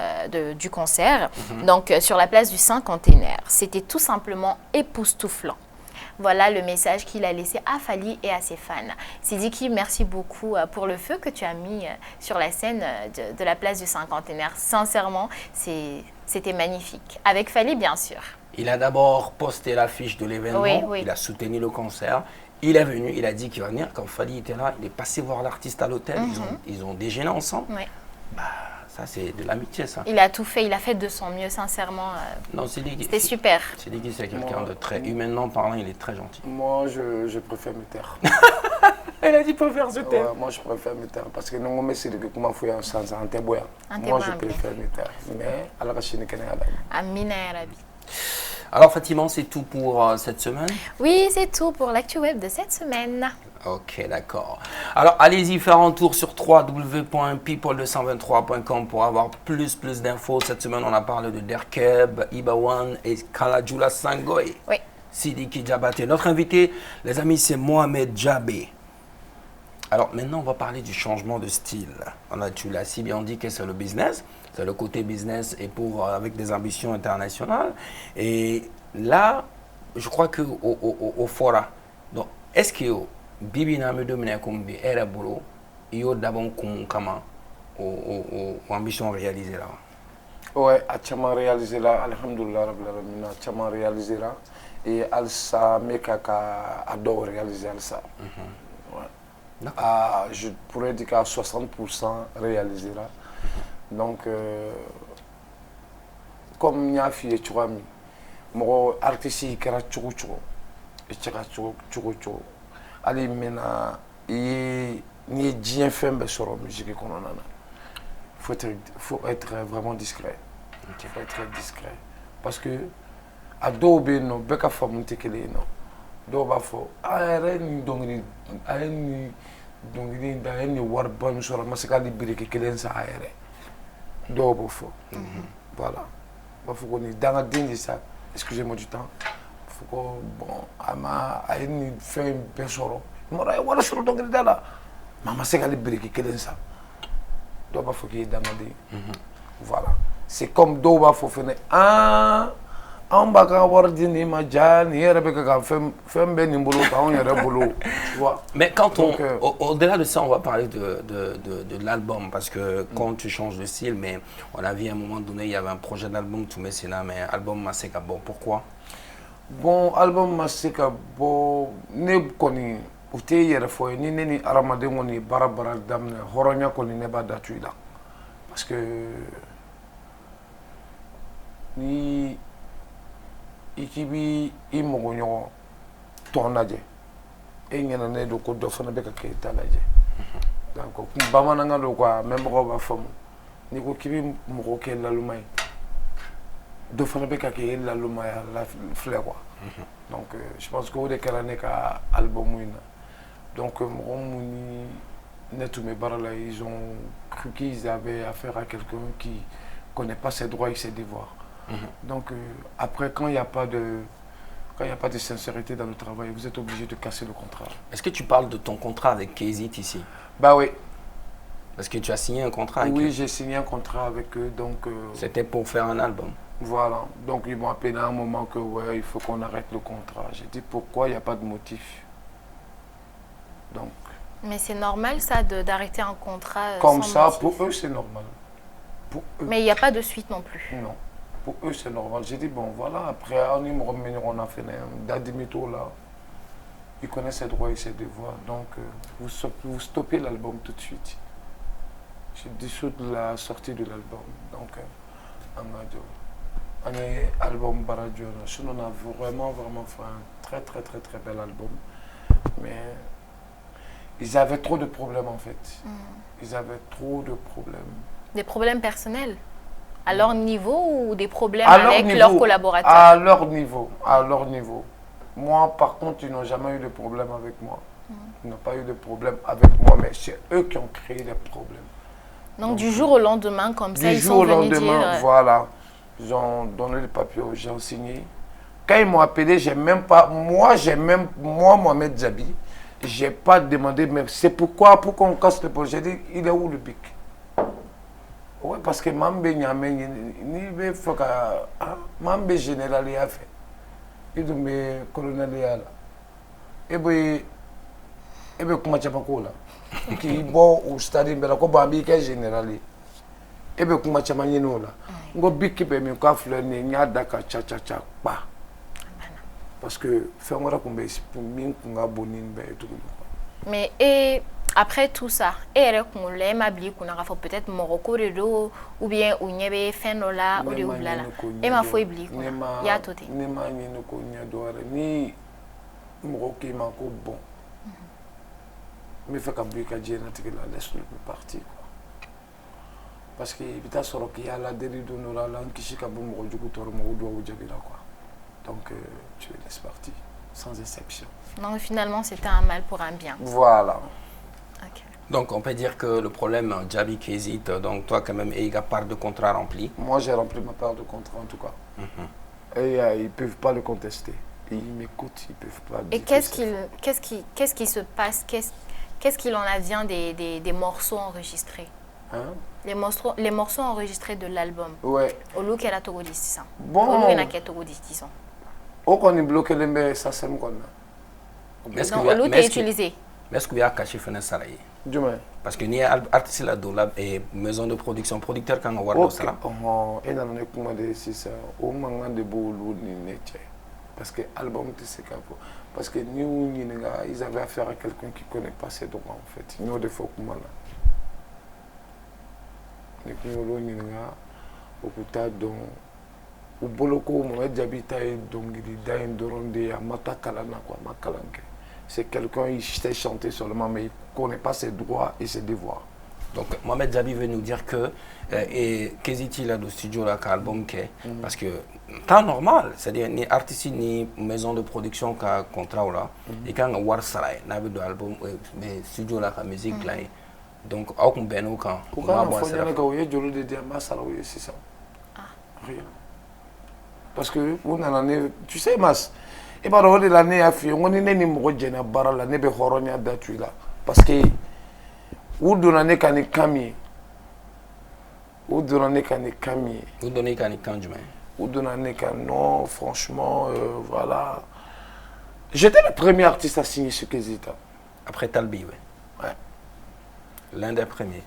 du concert, donc sur la place du Cinquantenaire. C'était tout simplement époustouflant. Voilà le message qu'il a laissé à Fally et à ses fans. Sidiki, merci beaucoup pour le feu que tu as mis sur la scène de la place du Cinquantenaire. Sincèrement, c'était magnifique. Avec Fally, bien sûr. Il a d'abord posté l'affiche de l'événement, il a soutenu le concert. Il est venu, il a dit qu'il va venir. Quand Fally était là, il est passé voir l'artiste à l'hôtel. Ils ont déjeuné ensemble. Oui. Bah, ça, c'est de l'amitié, ça. Il a tout fait, il a fait de son mieux, sincèrement. Non, c'était super. Sidiki, c'est quelqu'un de très, humainement parlant, il est très gentil. Moi, je préfère me taire. Elle a dit préfère se taire. Ouais, moi, je préfère me taire. Parce que nous, on Sidiki, comment faut y avoir sans un téboya. Moi, je préfère me taire. Mais, à la rachine, Amina Arabi. Alors Fatima, c'est tout pour cette semaine? Oui, c'est tout pour l'actu web de cette semaine. Ok, d'accord. Alors allez-y faire un tour sur www.people223.com pour avoir plus d'infos. Cette semaine, on a parlé de Derkeb, Ibawan et Kalajula Sangoy. Oui. Sidiki Diabaté. Notre invité, les amis, c'est Mohamed Djabé. Alors maintenant, on va parler du changement de style. Tu l'as si bien dit que c'est le business. C'est le côté business et avec des ambitions internationales. Et là, je crois qu'au fora, donc, est-ce que Bibi Name Domine Kombi est boulot, il y a d'abord comment aux ambitions réalisées là? Ouais, à Tchama réalisé là, alhamdoulilah, à Tchama réalisé là. Et Alsa, Mekaka, adore réaliser Alsa. Je pourrais dire qu'à 60% réalisé là. Donc, comme il y a fait tu vois, mon artiste il a tchoukou allez maintenant il n'y a fait sur la musique qu'on en a. Faut être vraiment discret. Faut être discret parce que à Dobe no beka femme tekele no Doba fo ni dongri da ni war ban sur la masika libéré que kelen sa aéré Dobo fo voilà ba faut qu'on est dans la dingue ça excusez-moi du temps faut que bon ama ni fait un persoro mora wala sur dongri dala mama masika libéré que kelen sa Doba fo qui est dans la dingue voilà c'est comme Doba fo faire on va avoir dit ni majan ni Rebecca femme ben ni boulot on yere boulot tu vois. Mais quand au-delà de ça, on va parler de l'album parce que quand tu changes de style, mais on a vu à un moment donné il y avait un projet d'album tout mais c'est là mais album Maseka bon pourquoi? Bon album Maseka bon ne koni ute yere fo ni neni aramade ngoni barabara damne horonya koni ne ba datu là parce que ni ikibi imogo nyogo tonaje e ngena ne do ko do fana be ka ke talaje donc bamana nga do quoi même ko ba fam ni ko kibi mo ke la lumay do fana be ka ke la lumay la flé quoi donc je pense que de kala ne ka album wina donc mo muni netu me barala ils ont cru qu'ils avaient affaire à quelqu'un qui connaît pas ses droits et ses devoirs. Donc après quand il n'y a pas de sincérité dans le travail, vous êtes obligé de casser le contrat. Est-ce que tu parles de ton contrat avec KZit ici? Bah oui. Parce que tu as signé un contrat avec eux? Oui, j'ai signé un contrat avec eux, donc... C'était pour faire un album? Voilà, donc ils m'ont appelé à un moment que ouais, il faut qu'on arrête le contrat. J'ai dit pourquoi, il n'y a pas de motif. Donc... Mais c'est normal ça d'arrêter un contrat comme sans ça, motif. pour eux c'est normal. Pour eux. Mais il n'y a pas de suite non plus. Non. Pour eux, c'est normal. J'ai dit, bon, voilà, après, on a fait un dadimito là. Il connaît ses droits et ses devoirs. Donc, vous stoppez l'album tout de suite. J'ai dissous la sortie de l'album. Donc, on a album Baradio. On a vraiment fait un très bel album. Mais ils avaient trop de problèmes en fait. Ils avaient trop de problèmes. Des problèmes personnels? À leur niveau ou des problèmes à avec niveau, leurs collaborateurs? À leur niveau, à leur niveau. Moi, par contre, ils n'ont jamais eu de problème avec moi. Ils n'ont pas eu de problème avec moi, mais c'est eux qui ont créé les problèmes. Donc du jour au lendemain, comme ça, du ils jour sont au venus lendemain, dire... voilà. Ils ont donné le papier, j'ai signé. Quand ils m'ont appelé, j'ai même pas... Moi, Mohamed Djabi, j'ai pas demandé, mais c'est pourquoi pour qu'on casse le projet, j'ai dit, il est où le bic? Oui, parce que Mambe Nyame, ni be faka, Mambe général y a fait. Il me colonel y a là. Et bien, comment tu as là? Qui est bon au stade, mais la Bambi qui est général. Et bien, comment tu as là? Ngo bic qui peut me faire ni nya daka cha cha cha pa. Parce que faire moi comme pour mine qu'on a bonin ben tout. Mais et après tout ça, et qu'on l'a mabli qu'on a fait peut-être Morocco ou bien ou n'y avait fait no là ou de ou là. Et ma foi bli quoi. Il y a tout. Ne ma ni no ko nya doare ni Morocco ma ko bon. Mais fait qu'à bli ka djena tikela laisse le parti quoi. Parce que bita soro ki ya la deri do no la nkishi ka bon mo juku toro mo do ou jabila quoi. Donc tu les laisses partir sans exception. Non, finalement c'était un mal pour un bien. Voilà. Okay. Donc on peut dire que le problème, Djaby qui hésite, donc toi quand même, il y a part de contrat rempli. Moi j'ai rempli ma part de contrat en tout cas. Et ils ne peuvent pas le contester. Et ils m'écoutent, ils ne peuvent pas. Et qu'est-ce qui se passe? Qu'est-ce qu'il en advient des morceaux enregistrés? Hein? Les morceaux enregistrés de l'album. Ouais. Au look elle a Togo ça. Bon. Au look elle a Togo disons. Au qu'on est bloqué les mains, ça c'est quoi? Non, au look est utilisé. Mais est-ce qu'il y a caché fin salarié? Du moins. Parce que ni artiste là dans la maison de production, producteur quand on voit ça là. Et dans le commandé c'est ça. Au moment de boulot ni neche. Parce que l'album tu sais quoi? Parce que nous ils avaient affaire à quelqu'un qui connaît pas ses droits en fait. Nous des fois comment là. Les Knyolo Ninga, Okuta don, ou Boloko, Mohamed Djabita et Dongiri, Dain Doronde, Mata Kalana, quoi, Makalanke. C'est quelqu'un, il sait chanter seulement, mais il ne connaît pas ses droits et ses devoirs. Donc Mohamed Djaby veut nous dire que, et qu'hésite-t-il là, le studio là, album parce que, temps normal, c'est-à-dire ni artiste ni maison de production qui a contrat là, et quand on voit ça là, on a vu l'album, mais studio là, la musique là. Donc, au combien de temps? Pourquoi on fait des diamants salariés, c'est ça? Rien. Parce que, tu sais, Mas, et par rapport à l'année à faire, on est né pour gagner barre l'année de Horonia d'attuer là. Parce que, où donner qu'un camion, où donner qu'un camion, où donner qu'un camion, où donner qu'un non, franchement, voilà. J'étais le premier artiste à signer ce Kézita. Après Talbi, oui. Ouais. L'un des premiers.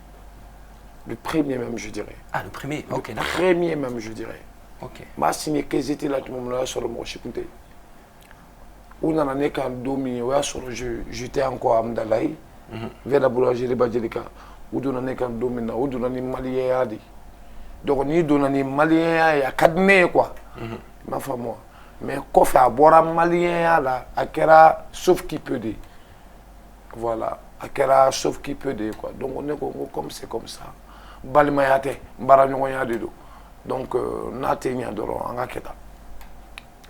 Le premier même, je dirais. Ah, le premier, ok. Le premier même, je dirais. Ok. Ma signé Kézita là, tout le monde là sur le marché. Où on a qu'un domi, j'étais encore à Mdalaï, vers la boulangerie Badjelika. Où on a qu'un domi, où on a des Maliens. Donc on a des Maliens, il y a 4 nez quoi. Ma femme, moi. Mais quand on a boire Malien là, à Kera, sauf qui peut dire. Voilà. À Kera, sauf qui peut dire quoi. Donc on est comme c'est comme ça. Balimayate, Baranyoya de dos. Donc, naté n'y a de l'eau, en aketa.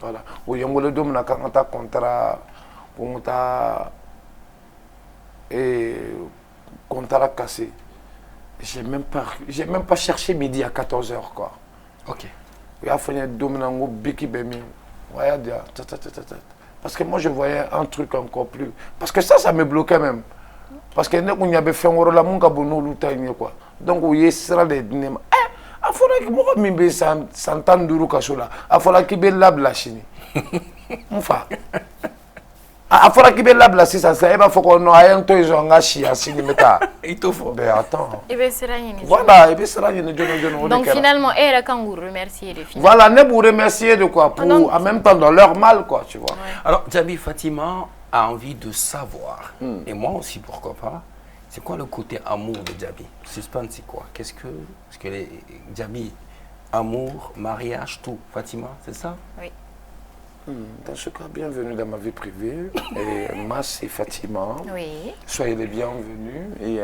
Voilà. Où il y a un dôme, quand on a contrat, pour on t'a et contrat cassé. J'ai même pas cherché midi à 14h quoi. Ok. Il a fallu un dôme dans un biki bemi. Ouais, parce que moi je voyais un truc encore plus. Parce que ça me bloquait même. Parce que nous y avait fait un rôle à mon cabounou l'outaïne quoi. Donc où il sera des dîners. Il faudra que moi me s'entende du casola. Il faudra qu'il y ait la blachine. Enfin. Il faudra qu'il y ait la blachine. Ça c'est pas faut qu'on ait un peu de gens à cinéma. Il te faut. Ben attends. Et bien c'est rien. Voilà. Et bien c'est rien. Donc finalement, elle a quand vous remercier de finir. Voilà, ne vous remercier de quoi pour en même temps dans leur mal quoi, tu vois. Ouais. Alors Djaby, Fatima a envie de savoir, et moi aussi pourquoi pas, c'est quoi le côté amour de Djaby? Suspense c'est quoi? Qu'est-ce que les Djaby, amour, mariage, tout, Fatima, c'est ça? Oui. Dans ce cas, bienvenue dans ma vie privée. Et Mas et Fatima. Oui. Soyez les bienvenus. Et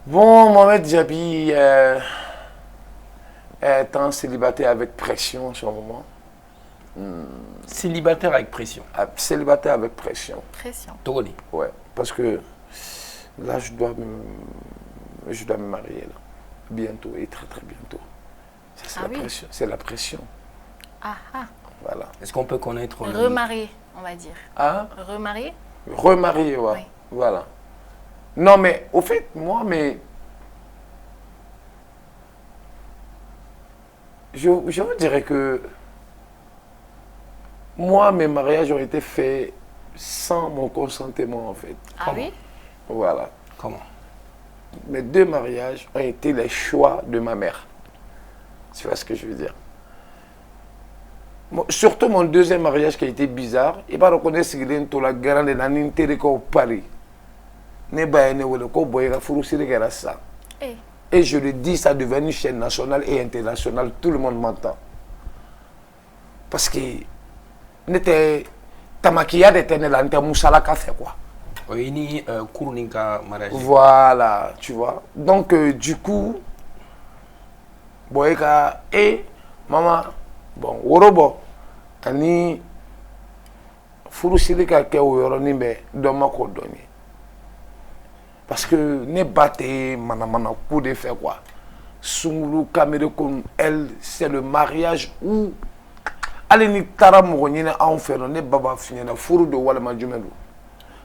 bon, Mohamed Djaby est un célibataire avec pression en ce moment. Célibataire avec pression. Célibataire avec pression. Pression. Togoli. Ouais, parce que là, je dois me marier là. Bientôt et très très bientôt. C'est la pression. C'est la pression. Ah ah. Voilà. Est-ce qu'on peut connaître remarier on va dire. Hein? Remarié? Remarié, ouais. Oui. Voilà. Non, mais au fait, moi, je vous dirais que moi, mes mariages ont été faits sans mon consentement, en fait. Ah oui? Voilà. Comment? Mes 2 mariages ont été les choix de ma mère. Tu vois ce que je veux dire? Surtout mon 2e mariage qui a été bizarre. Il va reconnaître que c'est la guerre de l'intérieur Paris. Ne ba ne wele ko boy ka furu siri kera ça. Et je le dis, ça devient une chaîne nationale et internationale. Tout le monde m'entend. Parce que n'était tamakia de tenir la n'était musala ka fait quoi. Oui, ni Kourouninka mariage. Voilà, tu vois. Donc du coup, boyka et maman, bon, worobo, ani furu siri ka ke o yoro ni be do mako doni. Parce que ne battait manamana coup de fait quoi. Sungulu Cameroun, elle, c'est le mariage où allez ni tara mogonina en fait ne baba finina furu de wala majumelu.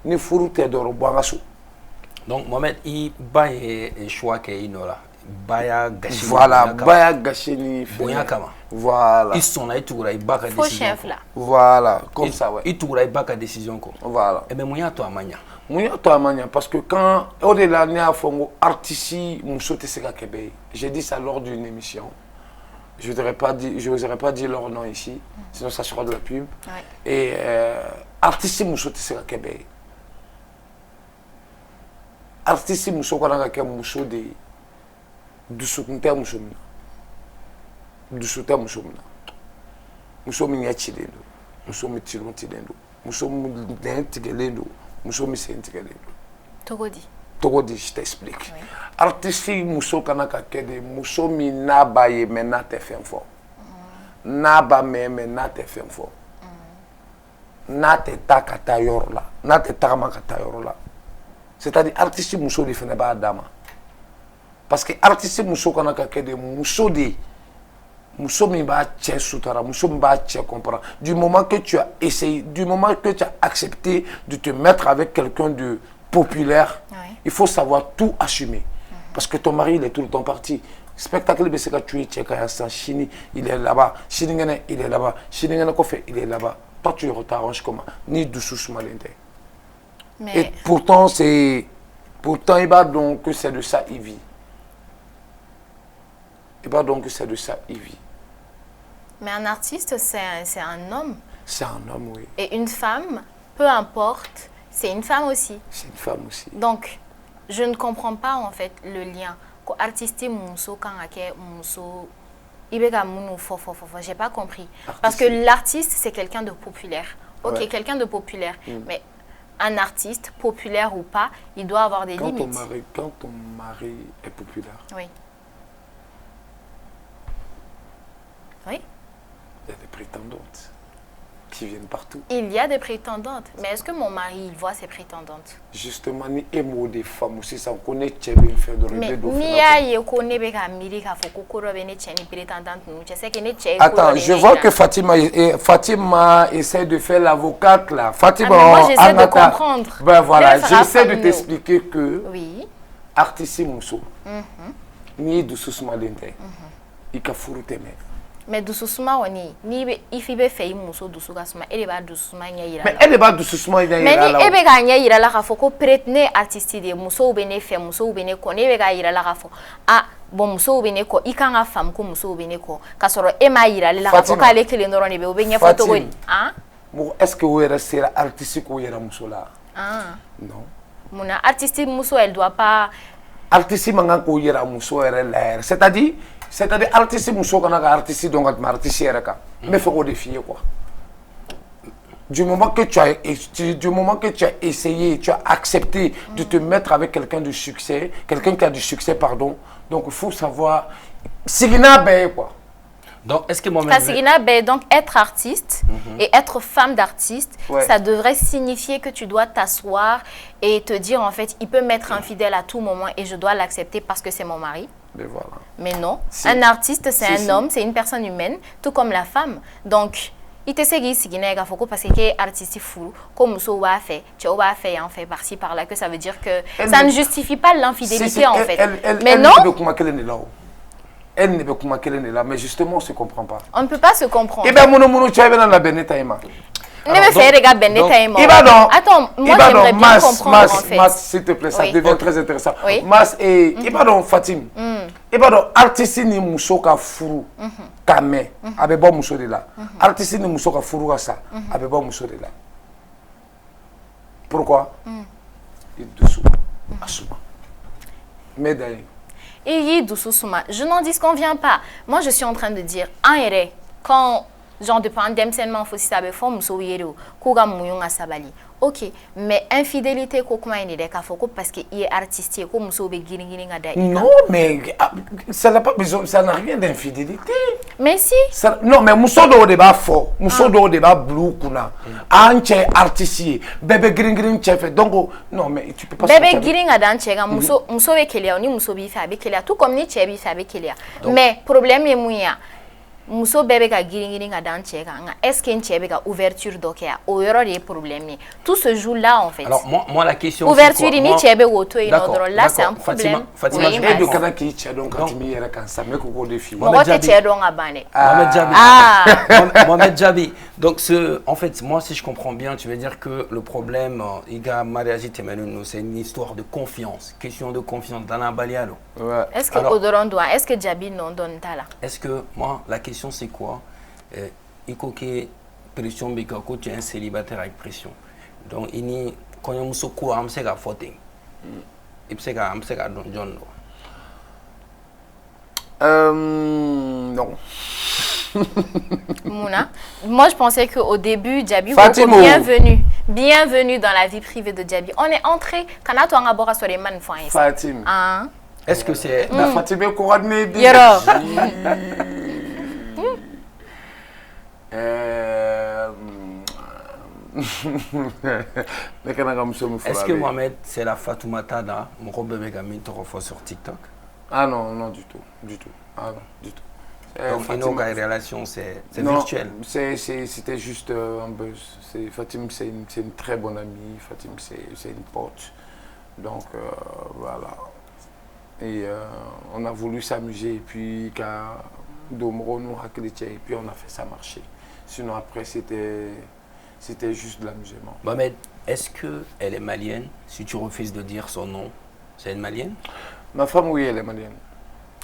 Ni furu te doro boangaso. Donc Mohamed il baye choix que inola. Baya gashi. Voilà, baya gashi ni bonya kama. Voilà. Ils sont là et tout baka Faux décision. chef là. Voilà, comme ça ouais. Ils tout baka décision ko. Voilà. Et ben monya to amanya. Monya to amanya parce que quand au-delà né à fongo artiste muso te seka kebe. J'ai dit ça lors d'une émission. Je n'oserais pas dire leur nom ici, sinon ça sera de la pub. Ouais. Et artiste muso te seka kebe. Artiste muso kana ka muso de dusukunte muso mina. Dusute muso mina. Muso mi nyachilendo. Muso mi tilontilendo. Muso mi ntigelendo. Muso mi sentilendo. Togodi, je t'explique. Oui. Artiste muso kana ka kede muso mi naba ye mena te fenfo. Naba me mena te fenfo. Na te takata yorla. Na te tamakata yorla. C'est-à-dire artiste muso de fene ba dama. Parce que artiste muso kana ka kede muso de muso mi ba tche sutara, muso mi ba tche comprendre. Du moment que tu as essayé, du moment que tu as accepté de te mettre avec quelqu'un de populaire, oui. Il faut savoir tout assumer. Parce que ton mari, il est tout le temps parti. Spectacle de Seka tu es Chini, il est là-bas. Chiningene, il est là-bas. Chiningene Kofe, il est là-bas. Toi, tu t'arranges comment? Ni doucou malente. Et pourtant, il va donc que c'est de ça il vit. Il va donc que c'est de ça il vit. Mais un artiste, c'est un homme. C'est un homme, oui. Et une femme, peu importe, c'est une femme aussi. C'est une femme aussi. Donc, je ne comprends pas en fait le lien. Artiste muso quand muso ibega munu fo j'ai pas compris. Parce que l'artiste c'est quelqu'un de populaire. OK, ouais. Quelqu'un de populaire, mais un artiste populaire ou pas, il doit avoir des limites. Quand ton mari est populaire. Oui. Oui. Il y a des prétendantes qui viennent partout. Il y a des prétendantes. Mais est-ce que mon mari, il voit ses prétendantes? Justement, ni émo des femmes aussi, ça connaît Tchébé fait de mais ni a connaît beka mirika fokukuro bene tcheni prétendante nous. Je sais que ne tché. Attends, je vois que Fatima essaie de faire l'avocate là. Fatima, moi j'essaie de comprendre. Ben voilà, j'essaie de t'expliquer que oui. Artiste muso. Ni de susma dente. Il ka furu teme. Mais doucement oni ni ifibe fait muso doucement suma ele ba doucement nya ira mais elle ba doucement nya ira mais ni ebe ga nya ira la ka foko pretne artiste de muso bene fait muso bene ko ne be ga ira la ka fo ah bon muso bene ko ikanga fam ko muso bene ko ka soro e ma ira la ka fo ka le kele ndoro ne be obe nya photo ko ah est-ce que vous êtes sera artiste ko yera muso là ah non mona artiste muso elle doit pas artiste manga ko yera muso era la c'est-à-dire artiste muso kana ka artiste donc artiste era ka mais faut qu'on défie quoi du moment que tu as essayé, tu as accepté de te mettre avec quelqu'un de succès, quelqu'un qui a du succès pardon, donc il faut savoir sigina ben quoi. Donc est-ce que moi donc être artiste et être femme d'artiste, ouais. Ça devrait signifier que tu dois t'asseoir et te dire en fait il peut m'être infidèle à tout moment et je dois l'accepter parce que c'est mon mari. Mais voilà. Mais non, un artiste c'est un homme, c'est une personne humaine, tout comme la femme. Donc il te sait qu'il parce que artiste fou, comme ça va faire, tu vas faire en fait par-ci par-là, que ça veut dire que ça ne justifie pas l'infidélité en fait. Mais non. Elle ne peut pas là, mais justement on se comprend pas. On ne peut pas se comprendre. Et bien mon tu as bien la benetaïma. Ne me fais regarder benetaïma. Attends, moi j'aimerais bien comprendre en fait. Mas, s'il te plaît, ça devient très intéressant. Oui. Mas et Fatim. Et artiste ni muso ka furu kame abe bo muso de la. Artiste ni muso ka furu ka sa abe bo muso de la. Pourquoi? Il doucement, assouma. Mais d'ailleurs. Et je n'en dis qu'on vient pas. Moi, je suis en train de dire, quand genre de pandémie seulement faut saber forme soyero koga muyunga sabali. OK, mais infidélité ko kuma ine de ka foko parce que il est artiste ko muso be giringiri ngada. Non, mais ça n'a pas besoin, ça n'a rien d'infidélité. Mais si. Ça, non, mais muso do débat fort, muso do débat blue kuna. Anche artiste, bébé giringiri chef. Donc non, mais tu peux pas. Bébé giringa dan chega muso be kelia ni muso bi fa be kelia tout comme ni chebi fa be kelia. Mais problème est mouya. Muso bébé ka giringiri nga dan chega nga est-ce qu'un chebe ka ouverture dokia au yoro des problèmes tout se joue là en fait. Alors moi la question ouverture ni chebe woto inodro là c'est un problème. Fatima je vais de qui chebe donc quand mi yera kan ça mais ko défi. Mohamed Chebe donc abane. Mohamed Jabi. Donc en fait moi si je comprends bien tu veux dire que le problème iga mariage temenunu c'est une histoire de confiance, question de confiance dans la balialo. Ouais. Est-ce que Odoron doit est-ce que Jabi non donne tala? Est-ce que moi la question c'est quoi? Il faut que pression bika ko tu es un célibataire avec pression. Donc ini quand on se court am sega footing. Il se ga am sega don John. Non. Mouna, moi je pensais qu'au début Djabi bienvenue dans la vie privée de Djabi. On est entré quand on a abordé sur les man Fatim. Est-ce que c'est la Fatima coordonnée Est-ce que Mohamed, c'est la Fatoumata là, mon bébé gamin trois fois sur TikTok? Ah non, non du tout, du tout. Ah non, du tout. Donc Fatima, une relation, c'est virtuel. C'était juste un buzz. Fatim, c'est une très bonne amie. Fatim, c'est une pote. Donc voilà. Et on a voulu s'amuser et puis quand Domro nous a et puis on a fait ça marcher. Sinon après c'était juste de l'amusement. Mohamed, est-ce qu'elle est malienne? Si tu refuses de dire son nom, c'est une malienne? Ma femme, oui, elle est malienne.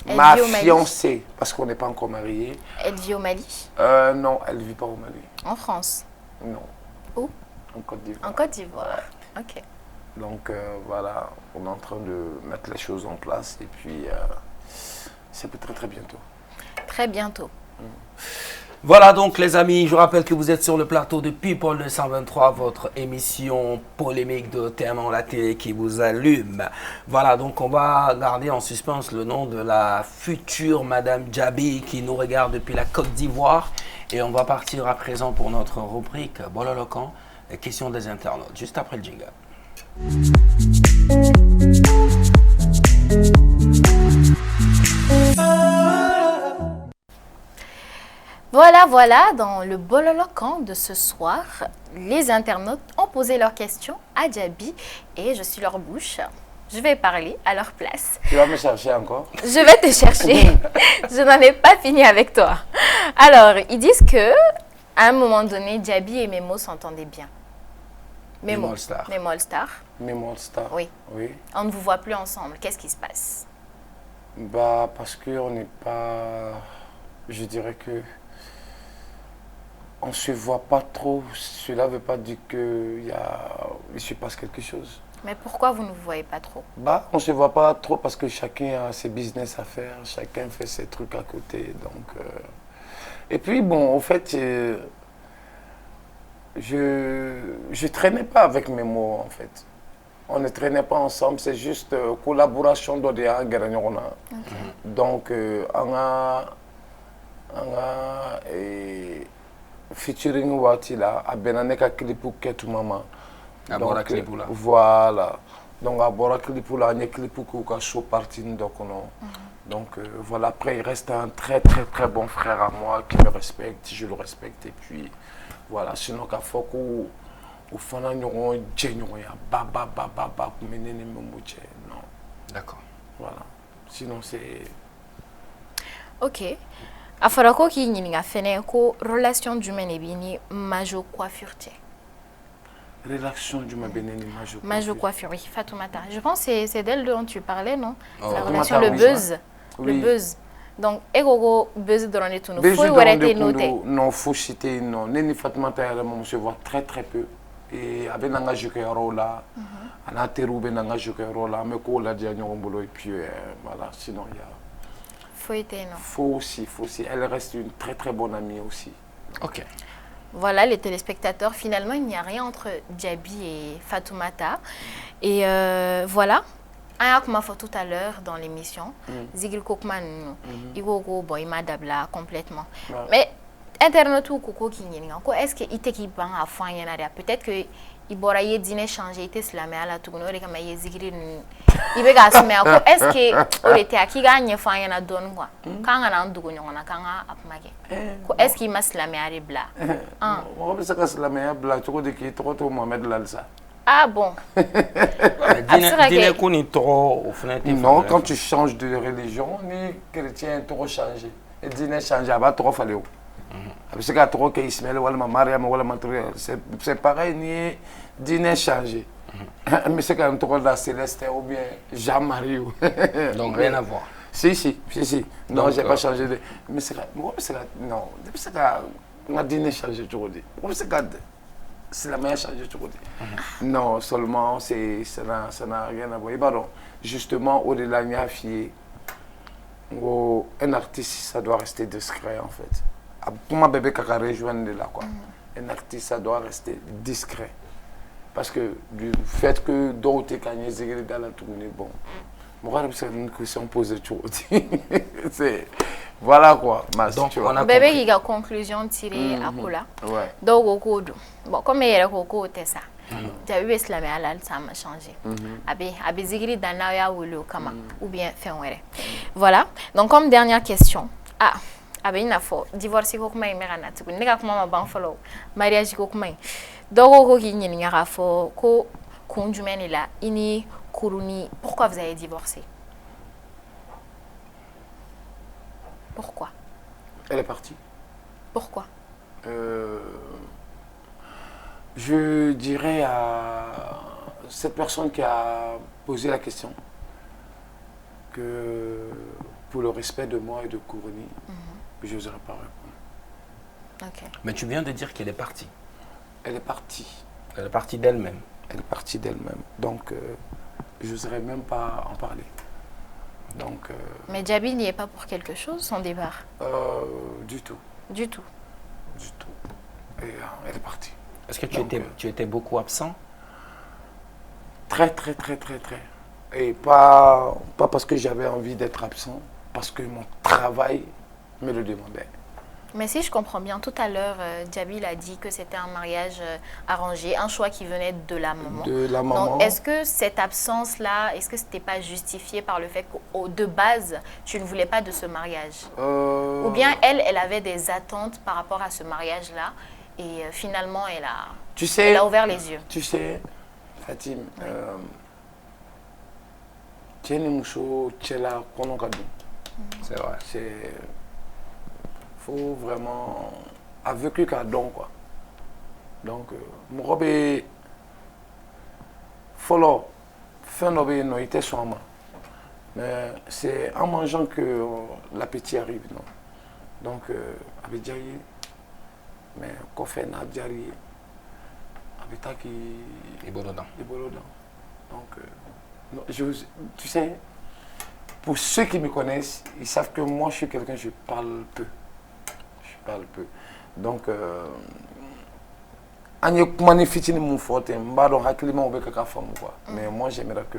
Ma fiancée, parce qu'on n'est pas encore mariés. Elle vit au Mali? Non, elle ne vit pas au Mali. En France? Non. Où? En Côte d'Ivoire. En Côte d'Ivoire, ok. Donc voilà, on est en train de mettre les choses en place et puis c'est peut-être très bientôt. Très bientôt. Voilà donc les amis, je rappelle que vous êtes sur le plateau de People 223, votre émission polémique de Tellement la télé qui vous allume. Voilà, donc on va garder en suspense le nom de la future Madame Djabi qui nous regarde depuis la Côte d'Ivoire. Et on va partir à présent pour notre rubrique Bololocan, les questions des internautes, juste après le jingle. Voilà, dans le Bololocan de ce soir, les internautes ont posé leurs questions à Djabi et je suis leur bouche. Je vais parler à leur place. Tu vas me chercher encore? Je vais te chercher. Je n'en ai pas fini avec toi. Alors, ils disent que à un moment donné, Djabi et Memo s'entendaient bien. Memo All-Star. Memo All-Star. Memo All-Star. Oui. Oui. On ne vous voit plus ensemble. Qu'est-ce qui se passe? Bah, parce qu'on n'est pas... Je dirais que... On ne se voit pas trop. Cela ne veut pas dire qu'il se passe quelque chose. Mais pourquoi vous ne vous voyez pas trop? Bah, on ne se voit pas trop parce que chacun a ses business à faire. Chacun fait ses trucs à côté. Donc, Et puis, bon, au fait... Je traînais pas avec mes mots en fait. On ne traînait pas ensemble, c'est juste collaboration d'Odea Garanyorona. Donc, on a featuring Wati là, à Benaneka Klipou Ketou Maman. Donc, voilà. Donc, à bord clip là, il y a clip qui a chaud parti donc non. Donc voilà, après il reste un très bon frère à moi qui me respecte, je le respecte et puis voilà, sinon qu'à faut qu'au fana n'auront ya ba menene memuche non. D'accord. Voilà. Sinon c'est Ok. A fɔra ko k'i ɲininka fɛnɛ ko relation jumɛn de b'i ni Majo coiffure cɛ? relation du Mabénéni Majo coiffure, oui, Fatoumata. Je pense que c'est d'elle dont tu parlais, non? Oh. La Fatoumata, relation, le oui. buzz. Oui. Le buzz. Donc, ego buzz dans les tournois. Faut y arrêter noter. Non, faut citer, non. Neni Fatoumata, on se voit très peu. Et avec Nanga Jukero là, on a terroubé Nanga Jukero là, mais qu'on l'a dit à Nyorombolo et puis voilà, sinon il y a. Faut y être, non? Faut aussi. Elle reste une très bonne amie aussi. Ok. Voilà les téléspectateurs, finalement il n'y a rien entre Djaby et Fatoumata. Et voilà, comme on a fait tout à l'heure dans l'émission, Zigil Kokman, il m'a dabla complètement. Ouais. Mais Internet ou Koko qui n'y est, est-ce qu'il était qui à fond, peut-être que il boraye dîner changé, il était slamé à la tournure et comme il Zigil, il veut assumer. Est-ce que il était à qui gagne fond y en a donné quoi? Quand on a un dougon, on a quand on a apmagé. Est-ce qu'il m'a slamé à Ribla? On va se casser la meilleure blague, tu vois qui trop Mohamed Lalsa. Ah bon? Dîner qu'on est trop au fenêtre. Non, quand tu changes de religion, ni chrétien trop changé. Et dîner changé, va trop fallu. Parce que trop que Ismaël ou Mariam ou c'est pareil, ni dîner changé. Mais c'est quand même trop la Céleste ou bien Jean-Marie. Donc rien à voir. Si. Non, j'ai pas changé de. Mais c'est non. C'est quand on a dîner changé aujourd'hui. C'est la meilleure changé aujourd'hui. Non, seulement ça n'a rien à voir. Et pardon, justement, au-delà de la fille, un artiste, ça doit rester discret en fait. Pour ma bébé qui a rejoindre là quoi. Un artiste, ça doit rester discret. Parce que du fait que d'autres gagnent dans la tournée, bon, moi c'est une question posée toujours. C'est voilà quoi. Donc on a Bébé compris. il y a conclusion tirée à Kola. Ouais. Donc au bon comme il y a Coco était ça. J'avais vu slamé à l'al ça m'a changé. Abi zigri dans la ya ou kama ou bien fait ouais. Voilà. Donc comme dernière question. Ah Abi na fo divorce ko kuma imera na tiku nega kuma ma ban follow mariage ko kuma dogo ko ki nyini ngara fo ko konjumeni la ini kuruni pourquoi vous avez divorcé? Pourquoi? Elle est partie. Pourquoi? Je dirais à cette personne qui a posé la question que pour le respect de moi et de Kourouni, je n'oserais pas répondre. Ok. Mais tu viens de dire qu'elle est partie. Elle est partie. Elle est partie d'elle-même. Elle est partie d'elle-même. Donc, je n'oserais même pas en parler. Donc, Mais Djaby n'y est pas pour quelque chose, son départ? du tout. Du tout. Du tout. Et elle est partie. Est-ce que Donc, tu étais beaucoup absent? Très. Et pas parce que j'avais envie d'être absent, parce que mon travail me le demandait. Mais si je comprends bien, tout à l'heure, Djaby a dit que c'était un mariage arrangé, un choix qui venait de la maman. De la maman. Donc, est-ce que cette absence-là, est-ce que ce n'était pas justifié par le fait que de base, tu ne voulais pas de ce mariage? Ou bien elle avait des attentes par rapport à ce mariage-là et finalement, elle a ouvert les yeux. Tu sais, Fatim, Tieni Moucho, Tchela, Konokadou. C'est vrai. C'est. Faut vraiment. Avec lui, qu'à don, quoi. Donc, mon robe est. Follow. Fin d'obé, non, il était sur moi. Mais c'est en mangeant que l'appétit arrive, non. Donc, avec Djaye, mais qu'on fait n'a Djaye, avec Taki. Et bon dedans. Donc, non, tu sais, pour ceux qui me connaissent, ils savent que moi, je suis quelqu'un, je parle peu. Donc, mais moi, j'aimerais que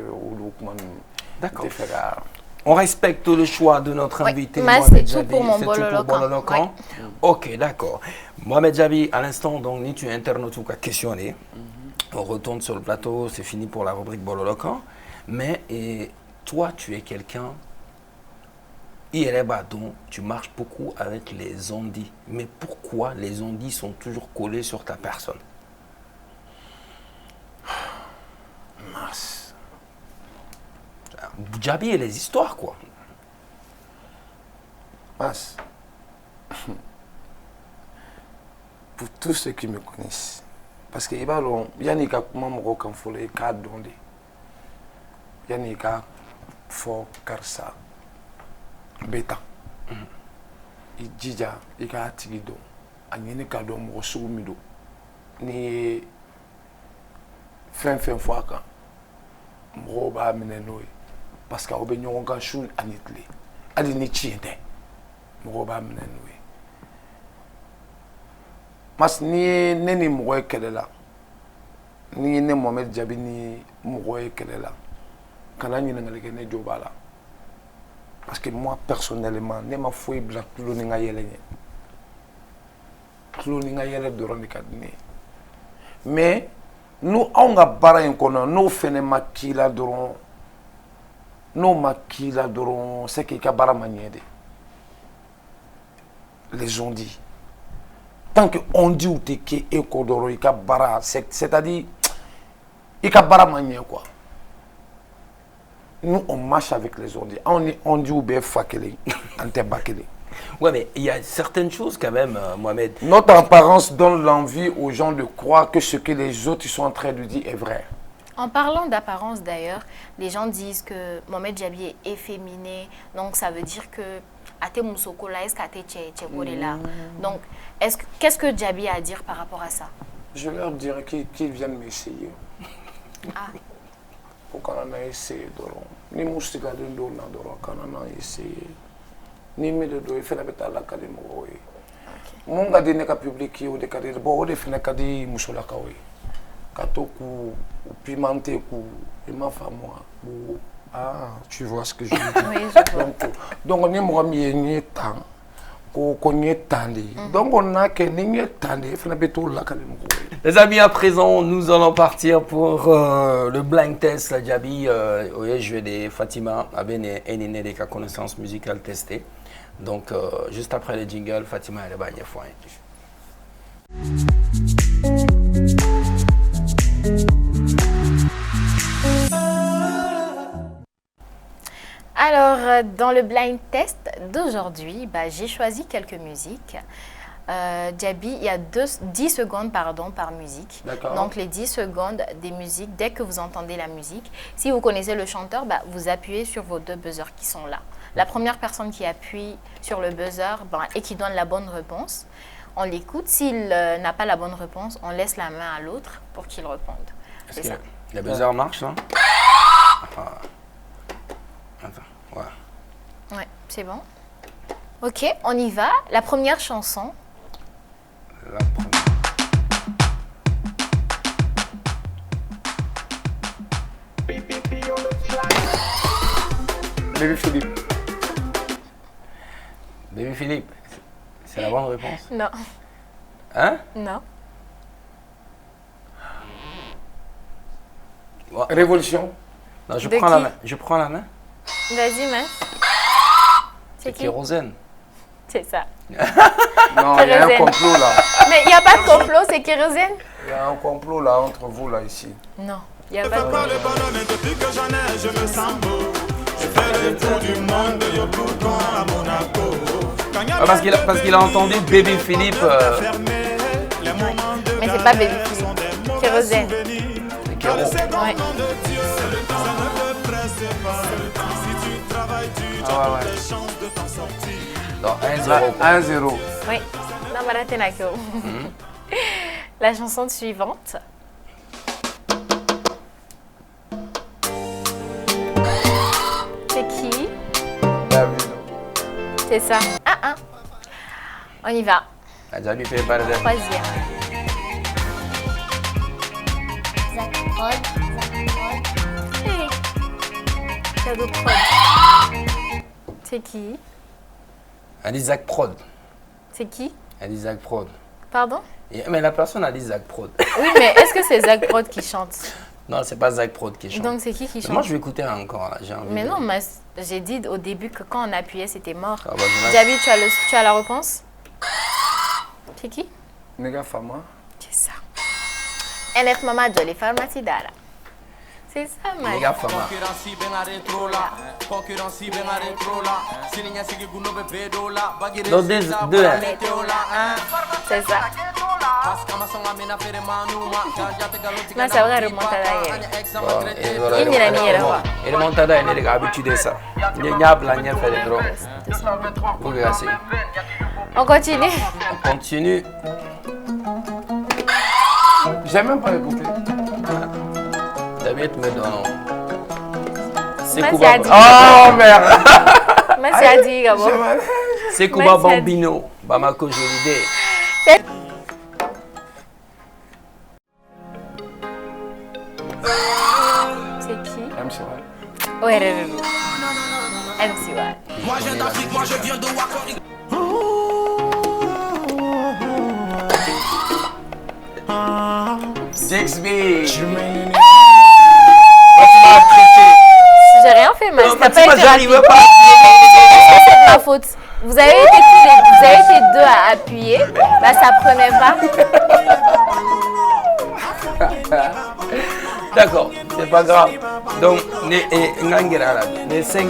D'accord. On respecte le choix de notre Oui, invité. mais Mohamed c'est tout Djaby. pour mon C'est bolo tout pour locan. Bolo Locan. Ok, d'accord. Mohamed Djaby, à l'instant, donc, ni tu internautes ou questionné. On retourne sur le plateau, c'est fini pour la rubrique Bololokan. Mais toi, tu es quelqu'un, donc tu marches beaucoup avec les ondis. Mais pourquoi les ondis sont toujours collés sur ta personne? Mince. Djaby et les histoires, quoi. Mince. Pour tous ceux qui me connaissent, parce que Yannick Mamro Kanfole ka donde. Yannick fo karsa beta. I jija i ka tigi don. A ɲini ka dɔn mɔgɔ sugu min don. Ni ye fɛn fɛn fɔ a kan, mɔgɔw b'a minɛ n'o ye. Parce que aw bɛ ɲɔgɔn kan su ani tile. Hali ni tiɲɛ tɛ, mɔgɔw b'a minɛ n'o ye. Mas ni ye ne ni mɔgɔ ye kɛlɛ la, ni ye ne Mohamed Djaby ni mɔgɔ ye kɛlɛ la, kana ɲininkali kɛ ne jo b'a la. Parce que moi personnellement, ne ma foyi bila tulo ni n ka yɛlɛ ɲɛ. Tulo ni n ka yɛlɛ dɔrɔn de ka di ne ye. Mais n'o anw ka baara in kɔnɔ, n'o fɛnɛ ma k'i la dɔrɔn, n'o ma k'i la dɔrɔn, c'est que i ka baara ma ɲɛ de. Les ont dit. Tant que on dit ou te ke e ko dɔrɔn i ka baara, c'est-à-dire i ka baara ma ɲɛ quoi. Nous on marche avec les ondis. On dit ou bien fa kelen, on te ba kelen. Ouais, mais il y a certaines choses quand même, Mohamed. Notre apparence donne l'envie aux gens de croire que ce que les autres sont en train de dire est vrai. En parlant d'apparence d'ailleurs, les gens disent que Mohamed Djaby est efféminé, donc ça veut dire que Ate Moussoko là, est-ce qu'Ate Tchekore là. Donc, qu'est-ce que Djaby a à dire par rapport à ça? Je leur dirais qu'ils viennent m'essayer. Ah. Pour qu'on en a essayé d'oron. Ni moustika de l'eau d'oron, qu'on en a essayé. Ni me de dos, il fait la bête à la cadé mouroé. Mon gars n'est qu'à publier ou des cadés de bon, des fins à cadé moussola kawe. Katoku, ou pimenté, ou ma femme, moi. Ah, tu vois ce que je veux dire. Oui, je vois. Donc on est moi mis temps. Qu'on y est tendé. Donc on a que n'y est tendé, il faut la bête au la cadé mouroé. Les amis, à présent, nous allons partir pour le blind test. Djaby, oui, je vais de Fatima, avec une des connaissances musicales testées. Donc, juste après le jingle, Fatima est là-bas, il y a foi. Alors, dans le blind test d'aujourd'hui, j'ai choisi quelques musiques. Djaby, il y a 10 secondes par musique. Donc les 10 secondes des musiques, dès que vous entendez la musique, si vous connaissez le chanteur, vous appuyez sur vos 2 buzzers qui sont là. La première personne qui appuie sur le buzzer et qui donne la bonne réponse, on l'écoute. S'il n'a pas la bonne réponse, on laisse la main à l'autre pour qu'il réponde. Est-ce que le buzzer marche là? Attends, voilà. Ouais, c'est bon. Ok, on y va. La première chanson. La première. Baby Philippe. Baby Philippe, c'est la bonne réponse? Non. Hein? Non. Ouais. Révolution. Non, je De prends qui? la main. Je prends la main. Vas-y, Mas. C'est Kérosène. C'est ça. Non, il y a un complot là. Mais il n'y a pas de complot, c'est Kérosène? Il y a un complot là entre vous là ici. Non, il n'y a pas de complot. Depuis que j'en ai, je me sens beau. Je fais le tour du monde, yo Bougon à Monaco. Parce qu'il a entendu Baby Philippe. Mais c'est pas Baby Philippe. Kérosène. C'est Kéro. Ouais. Ah ouais. Non, 1-0. 1-0. Oui. Non, Maratenako. La chanson suivante. C'est qui? David. C'est ça. On y va. Djaby fait pas de... Troisième. Hey. Shadow Prod. C'est qui? Elle dit Zach Prod. C'est qui? Elle dit Zach Prod. Pardon? Mais la personne a dit Zach Prod. Oui, mais est-ce que c'est Zach Prod qui chante? Non, c'est pas Zach Prod qui chante. Donc c'est qui chante? Moi, je vais écouter encore. Là. J'ai envie Mais de... non, mais j'ai dit au début que quand on appuyait, c'était mort. Ah, bah, Jabi, tu as la réponse? C'est qui? Nega Fama. C'est ça. NF Mama Jolly Pharmacie Dara. C'est ça, ma. Les gars, Fama. Donc, deux. C'est ça. Ma sabra remontada yere. Indira ni yere wa. Et le montada, il est habitué à ça. Il y a plein de faire des drogues. Vous regardez. On continue. On continue. J'ai même pas écouté. David me donne. C'est Merci Kuba. Adi. Oh merde. Merci Adi, Gabo. C'est Kuba Merci, Adi. Bambino. Bamako Jolide. C'est qui? MC Wal. Ouais, MC Wal. Moi je viens d'Afrique, moi je viens de Wakari. Dixby. J'ai rien fait, mais t'as pas été j'arrive rapide. pas. C'est de ma faute. Vous avez été deux à appuyer. Bah, ça prenait pas. D'accord, c'est pas grave. Donc, Nangera là, 5-3.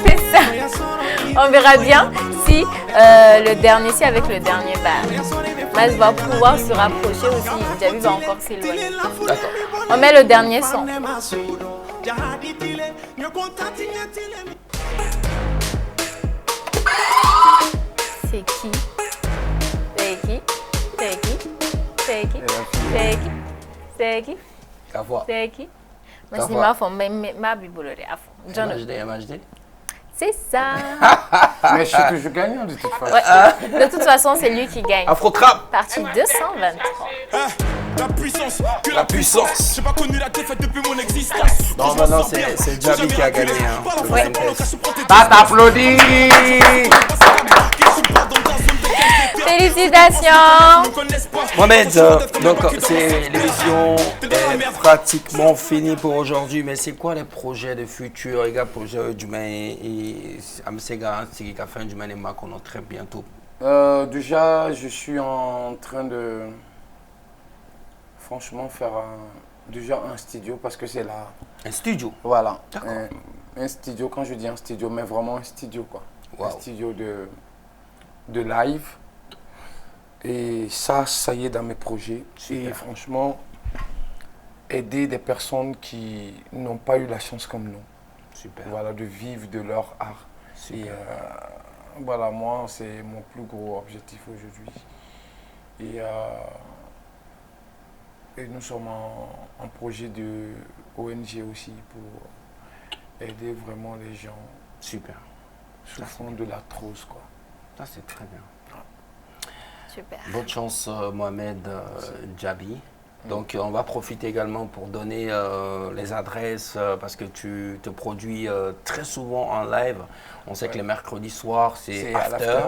C'est ça. On verra bien si le dernier, si avec le dernier, Mas va pouvoir se rapprocher aussi. Jabi va encore s'éloigner. D'accord. On met le dernier son. C'est qui? C'est qui? C'est qui? C'est qui? C'est qui? C'est qui? Kafwa. C'est qui? Kafwa. Mais ma femme, ma bibolore à fond. John. MHD. C'est ça. Mais je suis toujours gagnant de toute façon. Ouais. De toute façon, c'est lui qui gagne. Afro Trap. Partie 223. La puissance, que La puissance. J'ai pas connu la défaite depuis mon existence. Non, maintenant, c'est Jabi qui a gagné. Hein, le Ouais. blind test. T'applaudis. Félicitations. Mohamed, donc c'est l'émission est pratiquement finie pour aujourd'hui, mais c'est quoi les projets de futur, les gars, projets du main et Amsega, c'est qui a fait du main et Makono très bientôt. Déjà, je suis en train de franchement faire déjà un studio parce que c'est là. Un studio. Voilà. D'accord. Un studio, quand je dis un studio, mais vraiment un studio quoi. Wow. Un studio de live. Et ça y est dans mes projets. Super. Et franchement, aider des personnes qui n'ont pas eu la chance comme nous. Super. Voilà, de vivre de leur art. Super. Et voilà, moi, c'est mon plus gros objectif aujourd'hui. Et nous sommes en projet de ONG aussi pour aider vraiment les gens Super. souffrant de l'arthrose, quoi. Ça, c'est très bien. Super. Bonne chance, Mohamed Jabi. Donc, on va profiter également pour donner les adresses parce que tu te produis très souvent en live. On sait que les mercredis soirs, c'est à After. l'after.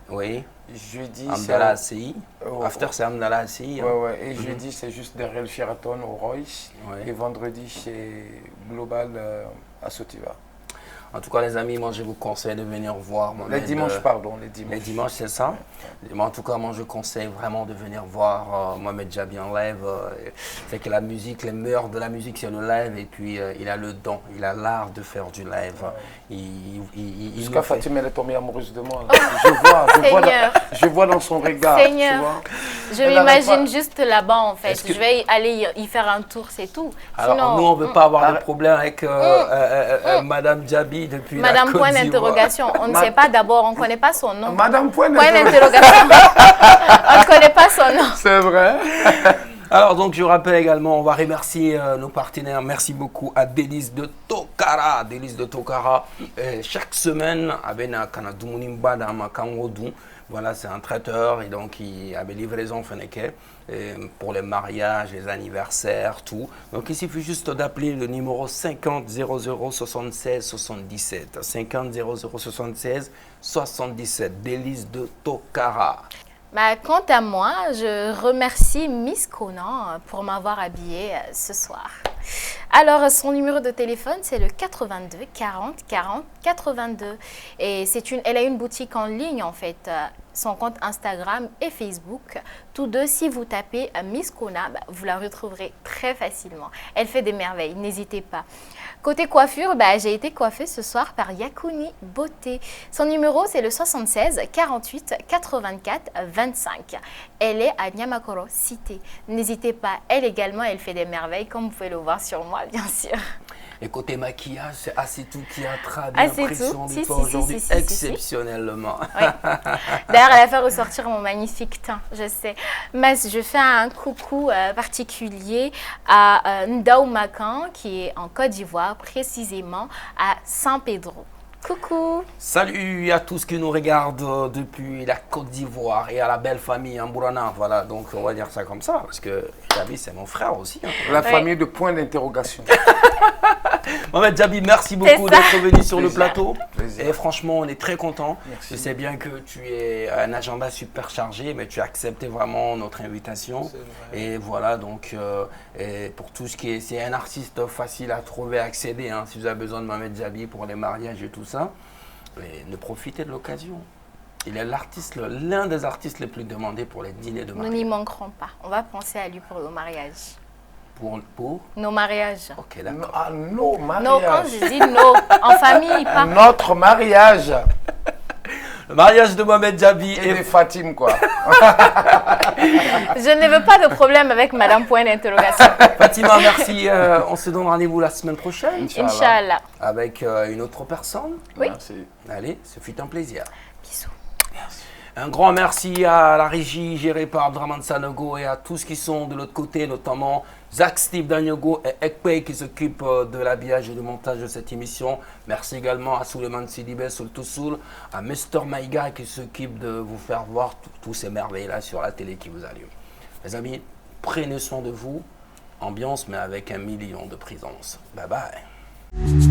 Oui. Jeudi, Amdala ACI. Oh, After, c'est Amdala ACI. hein. Ouais. Et jeudi, c'est juste derrière le Sheraton au Royce. Ouais. Et vendredi, c'est Global à Sotiva. En tout cas, les amis, moi, je vous conseille de venir voir Mohamed. Les dimanches, pardon, les dimanches. Les dimanches, c'est ça. Mais en tout cas, moi, je conseille vraiment de venir voir Mohamed Jabi en live. C'est que la musique, les mœurs de la musique, c'est le live. Et puis, il a le don, il a l'art de faire du live. Jusqu'à nous fait- Fatima, elle est tombée amoureuse de moi. Oh, Là. Je vois dans son regard. Seigneur. Tu vois. Je Elle m'imagine arrête pas. juste là-bas en fait. Est-ce que- Je vais aller y faire un tour, c'est tout. Alors, Sinon, nous, on ne veut pas avoir de problème avec Madame Jabi depuis Madame la Côte point d'Ivoire. d'interrogation. On ne sait pas d'abord, on ne connaît pas son nom. Madame Point Point d'interrogation. On ne connaît pas son nom. C'est vrai. Alors, donc, je rappelle également, on va remercier nos partenaires. Merci beaucoup à Délice de Toka. Tokara, délices de Tokara. Chaque semaine, avec Kanadoumunimba dans Makangodou. Voilà, c'est un traiteur et donc il a des livraisons pour les mariages, les anniversaires, tout. Donc il suffit juste d'appeler le numéro 50 00 76 77. 50 00 76 77. Délices de Tokara. Bah, quant à moi, je remercie Miss Conan pour m'avoir habillée ce soir. Alors, son numéro de téléphone, c'est le 82 40 40 82. Et elle a une boutique en ligne, en fait. Son compte Instagram et Facebook. Tous deux, si vous tapez Miss Conan, bah, vous la retrouverez très facilement. Elle fait des merveilles, n'hésitez pas. Côté coiffure, bah, j'ai été coiffée ce soir par Yakuni Beauté. Son numéro, c'est le 76 48 84 25. Elle est à Nyamakoro Cité. N'hésitez pas, elle également, elle fait des merveilles, comme vous pouvez le voir sur moi, bien sûr. Et côté maquillage, c'est Assetou qui a très bien impressionné toi aujourd'hui, exceptionnellement. Oui. D'ailleurs, elle a fait ressortir mon magnifique teint, je sais. Mais je fais un coucou particulier à Ndao Makan, qui est en Côte d'Ivoire, précisément à Saint-Pedro. Coucou. Salut à tous qui nous regardent depuis la Côte d'Ivoire et à la belle famille Ambourana. Voilà, donc on va dire ça comme ça, parce que Djaby, c'est mon frère aussi. Hein. La famille de point d'interrogation. Mohamed Djaby, merci beaucoup d'être venu sur le plateau. Plaisir. Et franchement, on est très contents. Merci. Je sais bien que tu es un agenda super chargé, mais tu as accepté vraiment notre invitation. Et voilà, donc et pour tout ce qui est... C'est un artiste facile à trouver, à accéder. Hein, si vous avez besoin de Mohamed Djaby pour les mariages et tout ça, et ne profitez de l'occasion. Il est l'un des artistes les plus demandés pour les dîners de mariage. Nous n'y manquerons pas. On va penser à lui pour nos mariages. Pour Nos mariages. Ok, d'accord. Ah, nos mariages. Non, quand je dis nos, en famille, pas. Notre mariage. Le mariage de Mohamed Djaby Et de Fatim, quoi. Je ne veux pas de problème avec Madame Point d'interrogation. Fatima, merci. On se donne rendez-vous la semaine prochaine Inch'Allah. avec une autre personne. Oui. Merci. Allez, ce fut un plaisir. Bisous. Un grand merci à la régie gérée par Abdraman Sanogo et à tous qui sont de l'autre côté, notamment Zach Steve Danyogo et Ekpei qui s'occupent de l'habillage et du montage de cette émission. Merci également à Suleiman Sidibé Sultusul, à Mr. Maïga qui s'occupe de vous faire voir tous ces merveilles-là sur la télé qui vous allume. Les amis, prenez soin de vous. Ambiance, mais avec 1 million de présence. Bye bye.